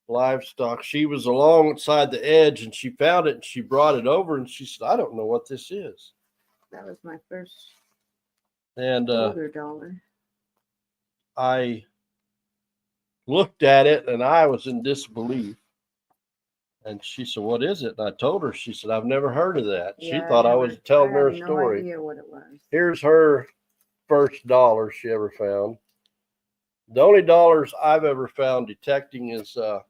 Livestock. She was alongside the edge, and she found it, and she brought it over, and she said, "I don't know what this is." That was my first And Older dollar. I looked at it and I was in disbelief. And she said, "What is it?" And I told her. She said, "I've never heard of that." She Yeah, thought I was telling her a no story. idea what it was. Here's her first dollar she ever found. The only dollars I've ever found detecting is the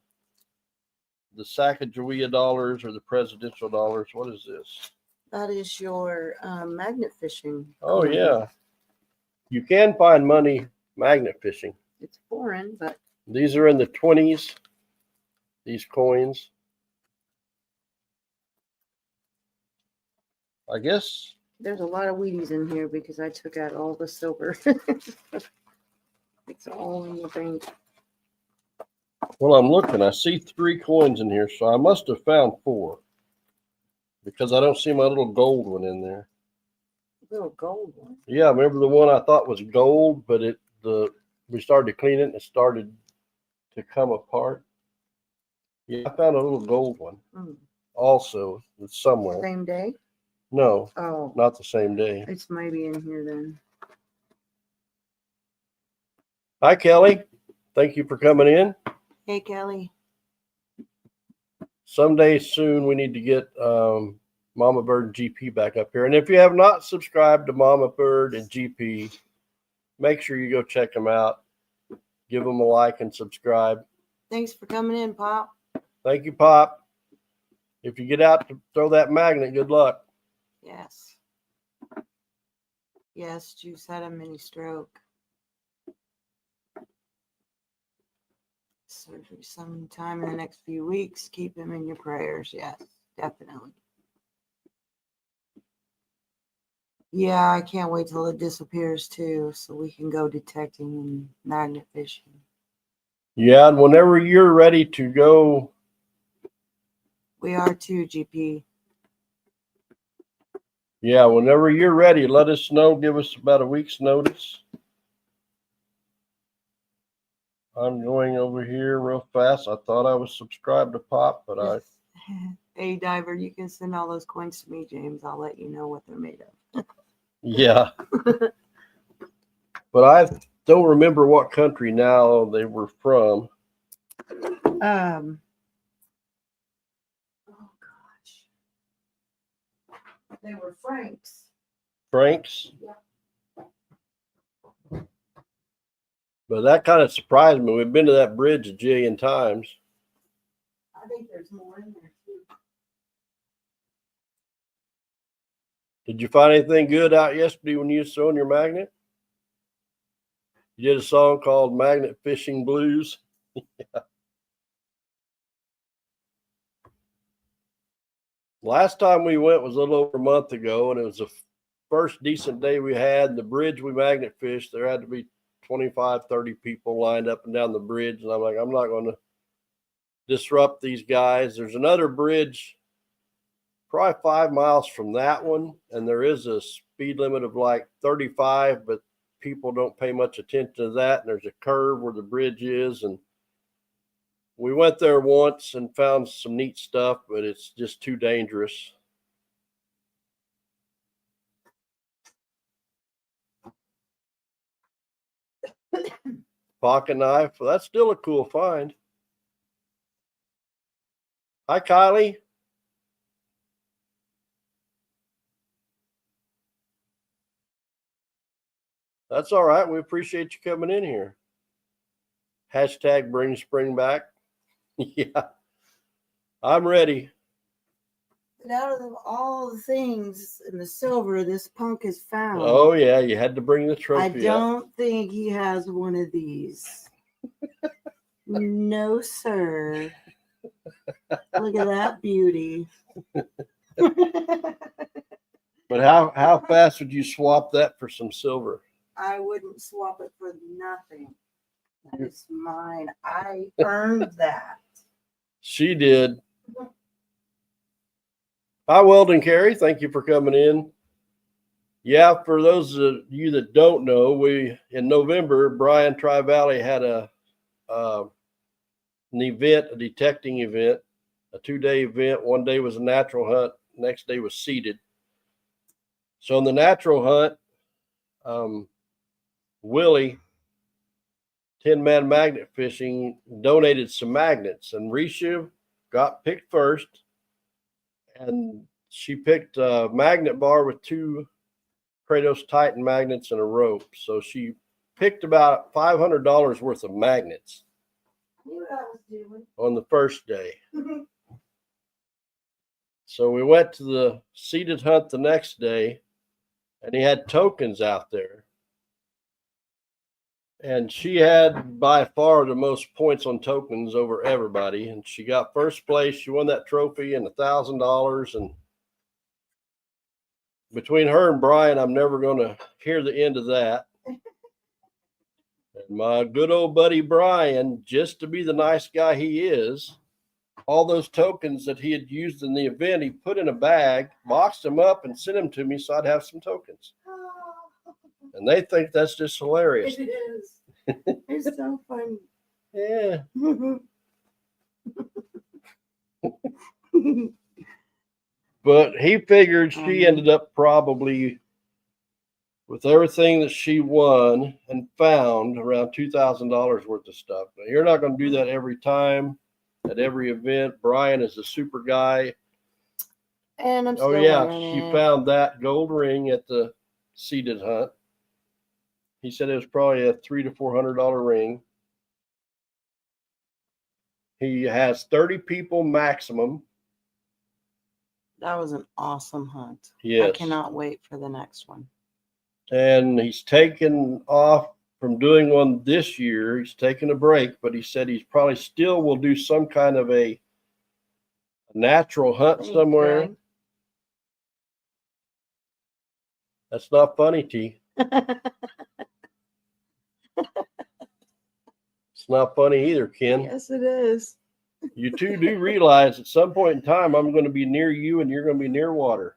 Sacagawea dollars or the presidential dollars. What is this? That is your magnet fishing. Oh, coin. yeah. You can find money magnet fishing. It's foreign, but These are in the 20s, these coins. I guess. there's a lot of Wheaties in here because I took out all the silver. It's all in the bank. Well, I'm looking. I see 3 coins in here, so I must have found 4 because I don't see my little gold one in there. Little gold one. Yeah, remember the one I thought was gold, but we started to clean it and it started to come apart. Yeah, I found a little gold one also. It's somewhere. Same day? No, Oh, not the same day. it's maybe in here then. Hi, Kelly. Thank you for coming in. Hey, Kelly. Someday soon we need to get Mama Bird and GP back up here. And if you have not subscribed to Mama Bird and GP, make sure you go check them out. Give them a like and subscribe. Thanks for coming in, Pop. Thank you, Pop. If you get out to throw that magnet, good luck. Yes. Yes, Juice had a mini stroke. Surgery sometime in the next few weeks. Keep him in your prayers. Yes, definitely. Yeah, I can't wait till it disappears too, so we can go detecting and magnet fishing. Yeah, and whenever you're ready to go. We are too, GP. Yeah, whenever you're ready, let us know. Give us about a week's notice. I'm going over here real fast. I thought I was subscribed to Pop, but Hey, Diver, you can send all those coins to me, James. I'll let you know what they're made of. yeah. But I don't remember what country now they were from. Oh gosh. They were Franks. Franks. Yeah. But that kind of surprised me. We've been to that bridge a jillion times. I think there's more in there too. Did you find anything good out yesterday when you was throwing your magnet? You did a song called Magnet Fishing Blues. Yeah. Last time we went was a little over a month ago, and it was the first decent day we had. The bridge we magnet fished, there had to be 25, 30 people lined up and down the bridge. And I'm like, I'm not going to disrupt these guys. There's another bridge probably 5 miles from that one, and there is a speed limit of like 35, but people don't pay much attention to that. And there's a curve where the bridge is, and we went there once and found some neat stuff, but it's just too dangerous. Pocket knife. Well, that's still a cool find. Hi, Kylie. That's all right. We appreciate you coming in here. Hashtag bring spring back. Yeah, I'm ready. But out of all the things in the silver this punk has found, Oh, yeah, you had to bring the I trophy don't think he has one of these. No, sir. Look at that beauty. But how fast would you swap that for some silver? I wouldn't swap it for nothing. That is mine. I earned that. She did. Hi, Weldon Carey. Thank you for coming in. Yeah, for those of you that don't know, in November, Bryan Tri-Valley had an event, a detecting event, a 2-day event. One day was a natural hunt. Next day was seeded. So in the natural hunt, Willie, Tin Man Magnet Fishing, donated some magnets, and Risha got picked first, and she picked a magnet bar with 2 Kratos Titan magnets and a rope. So she picked about $500 worth of magnets Knew what I was doing. on the first day. So we went to the seated hunt the next day, and he had tokens out there. And she had by far the most points on tokens over everybody. And she got first place. She won that trophy and $1,000. And between her and Brian, I'm never going to hear the end of that. And my good old buddy Brian, just to be the nice guy he is, all those tokens that he had used in the event, he put in a bag, boxed them up, and sent them to me so I'd have some tokens. And they think that's just hilarious. It is. It's so funny. Yeah. But he figured she ended up probably, with everything that she won and found, around $2,000 worth of stuff. Now, you're not going to do that every time at every event. Brian is a super guy. And I'm Oh still yeah, wearing she it. found that gold ring at the seated hunt. He said it was probably a $300 to $400 ring. He has 30 people maximum. That was an awesome hunt. Yes. I cannot wait for the next one. And he's taken off from doing one this year. He's taken a break, but he said he's probably still will do some kind of a natural hunt Thanks, somewhere. Greg. That's not funny, T. It's not funny either, Ken. Yes, it is. You two do realize at some point in time I'm going to be near you and you're going to be near water.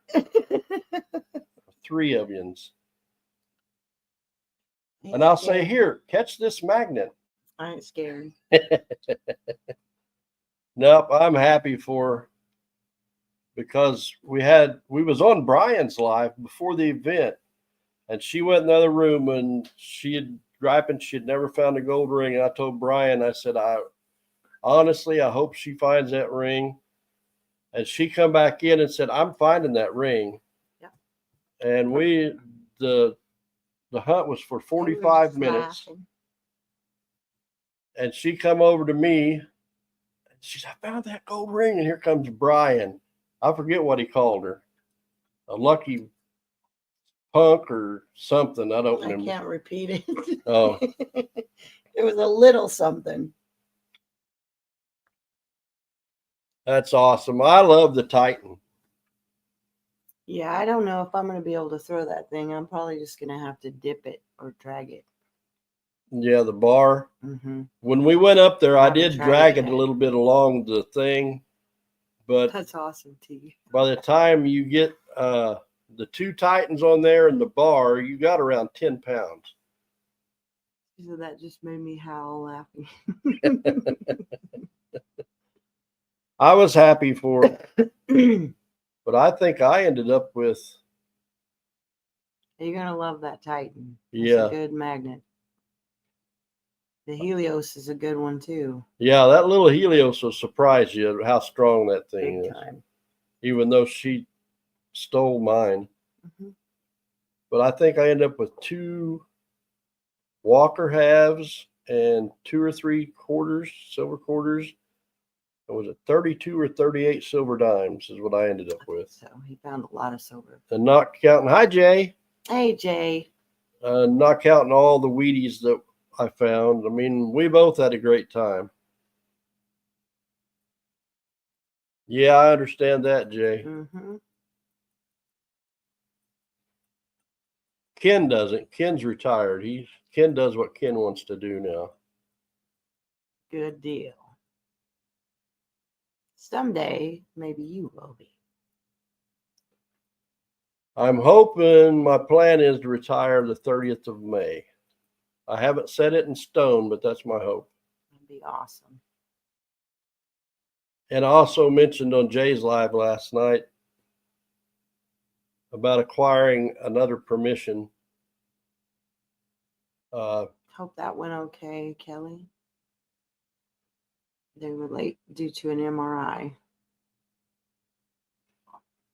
3 of yous. And I'll say, here, catch this magnet. I ain't scared. Nope, I'm happy for, because we was on Brian's live before the event, and she went in the other room and she had griping she had never found a gold ring. And I told Brian, I said, honestly, I hope she finds that ring. And she come back in and said, I'm finding that ring. Yeah. And the hunt was for 45 minutes. Laughing. And she come over to me. And she said, I found that gold ring. And here comes Brian. I forget what he called her. A lucky punk or something. I don't remember. I can't repeat it. Oh. It was a little something. That's awesome. I love the Titan. Yeah, I don't know if I'm going to be able to throw that thing. I'm probably just going to have to dip it or drag it. Yeah, the bar. Mm-hmm. When we went up there, I Haven't did tried drag it it a yet. little bit along the thing. But That's awesome, T. by the time you get the 2 Titans on there and the bar, you got around 10 pounds. So that just made me howl laughing. I was happy for it, but I think I ended up with, You're going to love that Titan. It's yeah. a good magnet. The Helios is a good one too. Yeah, that little Helios will surprise you how strong that thing Big is, time. even though she stole mine. Mm-hmm. But I think I ended up with 2 Walker halves and 2 or 3 quarters, silver quarters. It was 32 or 38 silver dimes is what I ended up with. So he found a lot of silver. And not counting, hi Jay, Hey, Jay. not counting all the Wheaties that I found. I mean, we both had a great time. Yeah, I understand that, Jay. Mm-hmm. Ken doesn't. Ken's retired. Ken does what Ken wants to do now. Good deal. Someday, maybe you will be. I'm hoping, my plan is to retire the 30th of May. I haven't set it in stone, but that's my hope. That'd be awesome. And I also mentioned on Jay's live last night about acquiring another permission Hope that went okay, Kelly. They were late due to an MRI.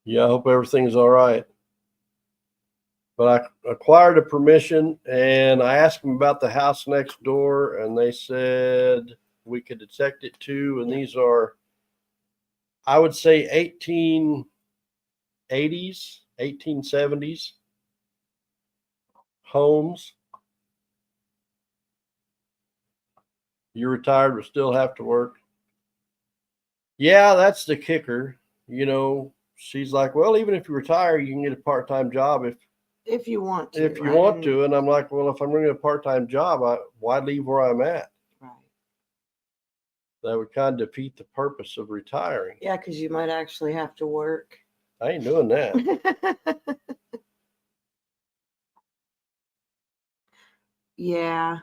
Yeah, I hope everything's all right. But I acquired a permission and I asked them about the house next door, and they said we could detect it too. And these are, I would say, 1880s, 1870s homes. You're retired but still have to work. Yeah, that's the kicker. You know, she's like, well, even if you retire, you can get a part-time job If you want to. if you want to. And I'm like, well, if I'm going to get a part-time job, why leave where I'm at? Right. That would kind of defeat the purpose of retiring. Yeah, because you might actually have to work. I ain't doing that. Yeah.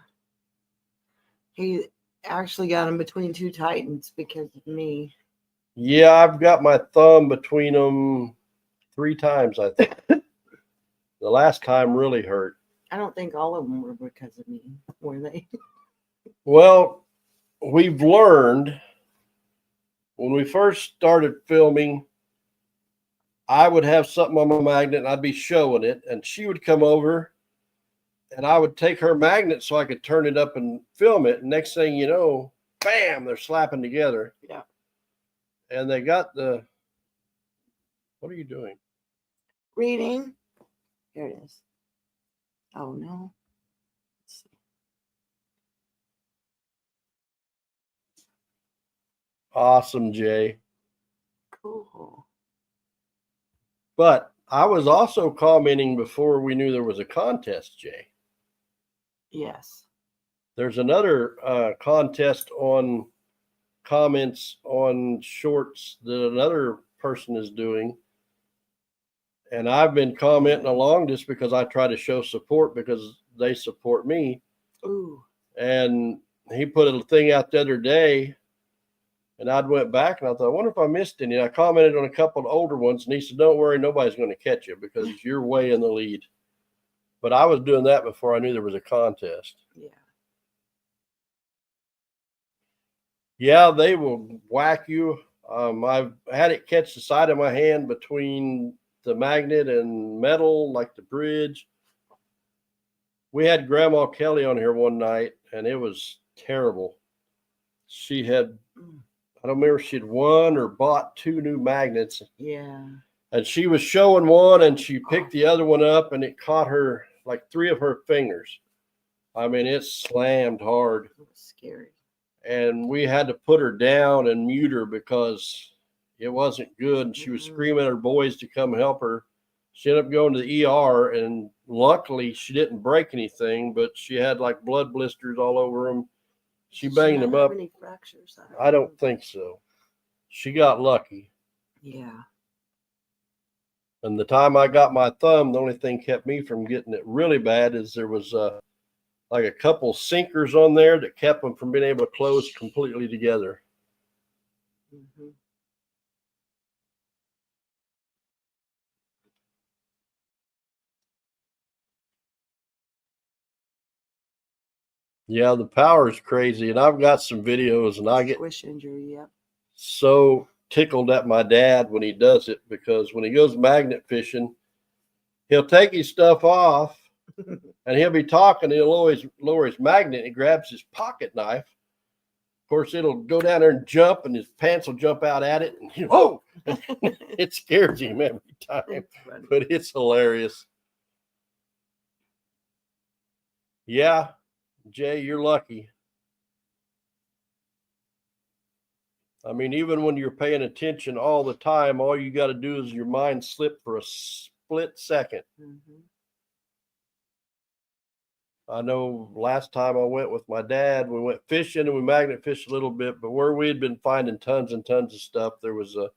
He actually got him between two titans because of me. Yeah, I've got my thumb between them 3 times, I think. The last time really hurt. I don't think all of them were because of me, were they? Well, we've learned when we first started filming, I would have something on my magnet and I'd be showing it, and she would come over and I would take her magnet so I could turn it up and film it. And next thing you know, bam, they're slapping together. Yeah. And they got the, what are you doing? Reading. Here it is. Oh, no. Let's see. Awesome, Jay. Cool. But I was also commenting before we knew there was a contest, Jay. Yes. There's another contest on comments on shorts that another person is doing. And I've been commenting along just because I try to show support because they support me. Ooh. And he put a thing out the other day, and I went back and I thought, I wonder if I missed any. And I commented on a couple of older ones, and he said, don't worry, nobody's going to catch you because you're way in the lead. But I was doing that before I knew there was a contest. Yeah. Yeah, they will whack you. I've had it catch the side of my hand between the magnet and metal, like the bridge. We had Grandma Kelly on here one night, and it was terrible. She had, I don't remember if she'd won or bought 2 new magnets. Yeah. And she was showing one, and she picked the other one up, and it caught her like 3 of her fingers. I mean, it slammed hard. It was scary. And we had to put her down and mute her because it wasn't good. And she was screaming at her boys to come help her. She ended up going to the ER, and luckily she didn't break anything, but she had like blood blisters all over them. She banged them up. Any fractures? I don't think so. She got lucky. Yeah. And the time I got my thumb, the only thing kept me from getting it really bad is there was like a couple sinkers on there that kept them from being able to close completely together. Mm-hmm. Yeah, the power is crazy. And I've got some videos, and I get Squish injury, yep. so tickled at my dad when he does it, because when he goes magnet fishing, he'll take his stuff off and he'll be talking. He'll always lower his magnet. And he grabs his pocket knife. Of course, it'll go down there and jump, and his pants will jump out at it. And whoa! It scares him every time, but it's hilarious. Yeah, Jay, you're lucky. I mean, even when you're paying attention all the time, all you got to do is your mind slip for a split second. Mm-hmm. I know last time I went with my dad, we went fishing and we magnet fished a little bit, but where we had been finding tons and tons of stuff, there was a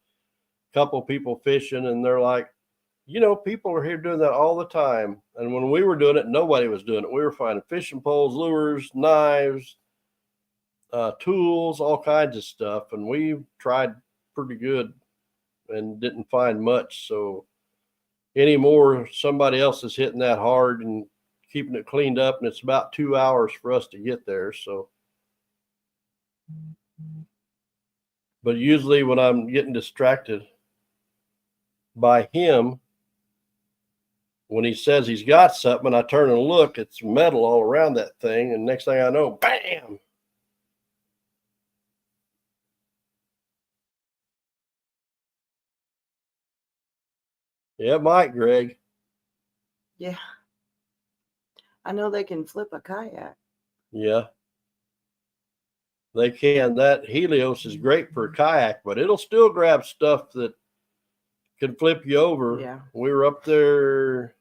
couple people fishing, and they're like, you know, people are here doing that all the time. And when we were doing it, nobody was doing it. We were finding fishing poles, lures, knives, tools, all kinds of stuff. And we tried pretty good and didn't find much. So anymore, somebody else is hitting that hard and keeping it cleaned up, and it's about 2 hours for us to get there. So, but usually when I'm getting distracted by him, when he says he's got something, I turn and look, it's metal all around that thing, and next thing I know, bam! Yeah, it might, Greg. Yeah. I know they can flip a kayak. Yeah. They can. That Helios is great for a kayak, but it'll still grab stuff that can flip you over. Yeah. We were up there,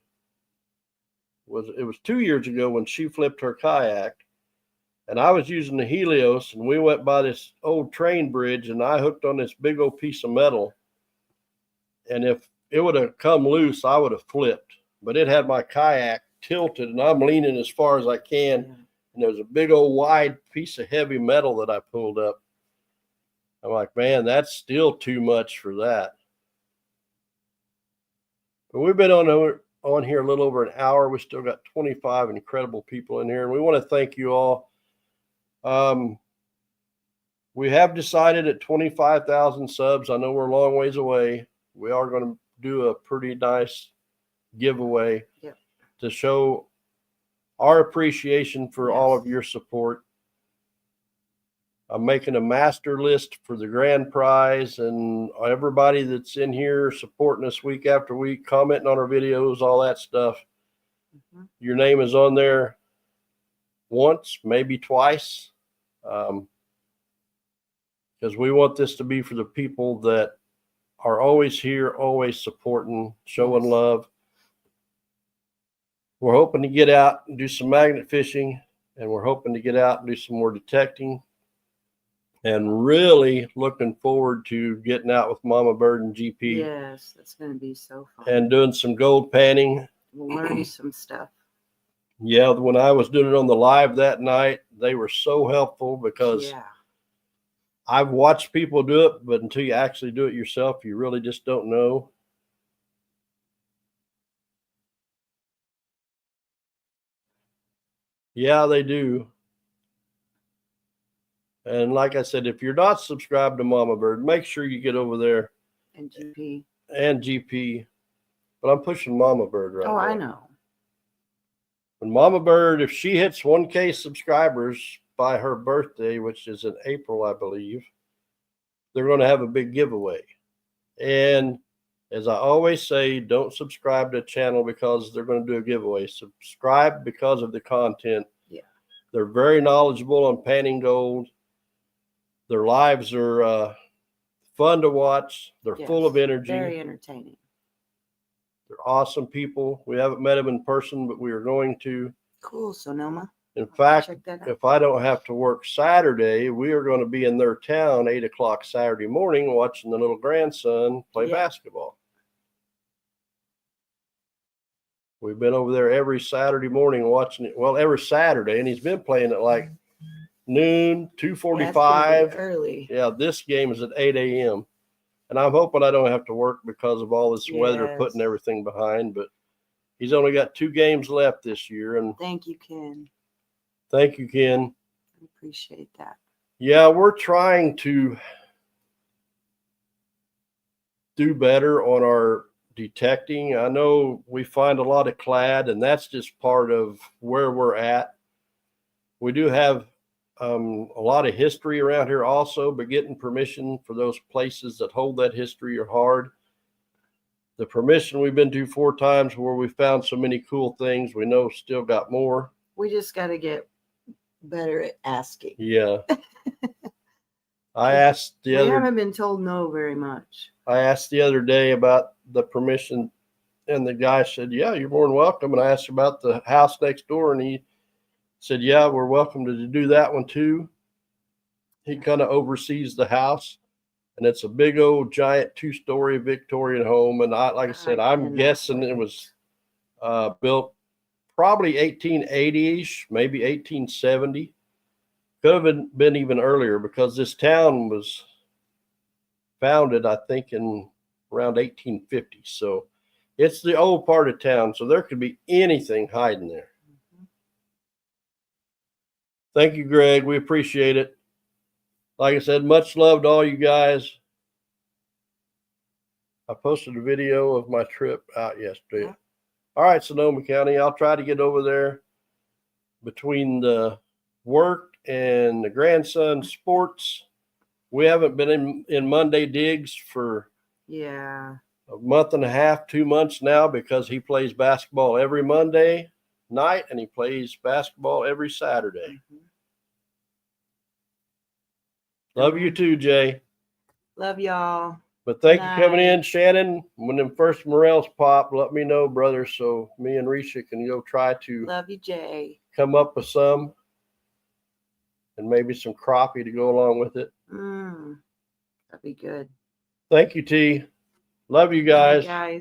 it was 2 years ago when she flipped her kayak, and I was using the Helios, and we went by this old train bridge, and I hooked on this big old piece of metal, and if it would have come loose, I would have flipped, but it had my kayak tilted, and I'm leaning as far as I can. Yeah. And there was a big old wide piece of heavy metal that I pulled up. I'm like, man, that's still too much for that. But we've been on here a little over an hour. We still got 25 incredible people in here, and we want to thank you all. We have decided at 25,000 subs, I know we're a long ways away, we are going to do a pretty nice giveaway to show our appreciation for all of your support. I'm making a master list for the grand prize, and everybody that's in here supporting us week after week, commenting on our videos, all that stuff. Mm-hmm. Your name is on there once, maybe twice, because we want this to be for the people that are always here, always supporting, showing love. We're hoping to get out and do some magnet fishing, and we're hoping to get out and do some more detecting, and really looking forward to getting out with Mama Bird and GP. Yes, that's going to be so fun. And doing some gold panning. We'll learn some stuff. Yeah, when I was doing it on the live that night, they were so helpful because I've watched people do it, but until you actually do it yourself, you really just don't know. Yeah, they do. And like I said, if you're not subscribed to Mama Bird, make sure you get over there. And GP. And GP. But I'm pushing Mama Bird right now. Oh, I know. And Mama Bird, if she hits 1K subscribers by her birthday, which is in April, I believe, they're going to have a big giveaway. And as I always say, don't subscribe to a channel because they're going to do a giveaway. Subscribe because of the content. Yeah. They're very knowledgeable on panning gold. Their lives are fun to watch. They're full of energy. Very entertaining. They're awesome people. We haven't met them in person, but we are going to. Cool, Sonoma. In fact, if I don't have to work Saturday, we are going to be in their town 8 o'clock Saturday morning watching the little grandson play basketball. We've been over there every Saturday morning watching it. Well, every Saturday, and he's been playing at like noon, 2:45. Early. Yeah, this game is at 8 a.m. And I'm hoping I don't have to work because of all this weather putting everything behind. But he's only got 2 games left this year. And thank you, Ken. Thank you, Ken. I appreciate that. Yeah, we're trying to do better on our detecting. I know we find a lot of clad, and that's just part of where we're at. We do have a lot of history around here also, but getting permission for those places that hold that history are hard. The permission we've been to 4 times where we found so many cool things, we know still got more. We just got to get better at asking. Yeah. I asked we haven't been told no very much. I asked the other day about the permission, and the guy said, yeah, you're more than welcome. And I asked about the house next door, and he said, yeah, we're welcome to do that one too. He kind of oversees the house, and it's a big old giant 2-story Victorian home. And like I said, I'm guessing it was built probably 1880-ish, maybe 1870. Could have been even earlier because this town was founded, I think, in around 1850. So it's the old part of town. So there could be anything hiding there. Thank you, Greg. We appreciate it. Like I said, much love to all you guys. I posted a video of my trip out yesterday. Yeah. All right, Sonoma County. I'll try to get over there between the work and the grandson sports. We haven't been in Monday digs for Yeah. a month and a half, 2 months now, because he plays basketball every Monday night and he plays basketball every Saturday. Mhm. Love you too, Jay. Love y'all. But thank you coming in, Night. Shannon. When them first morels pop, let me know, brother, so me and Risha can go try to Love you, Jay. come up with some and maybe some crappie to go along with it. That'd be good. Thank you, T. Love you Bye, guys. guys.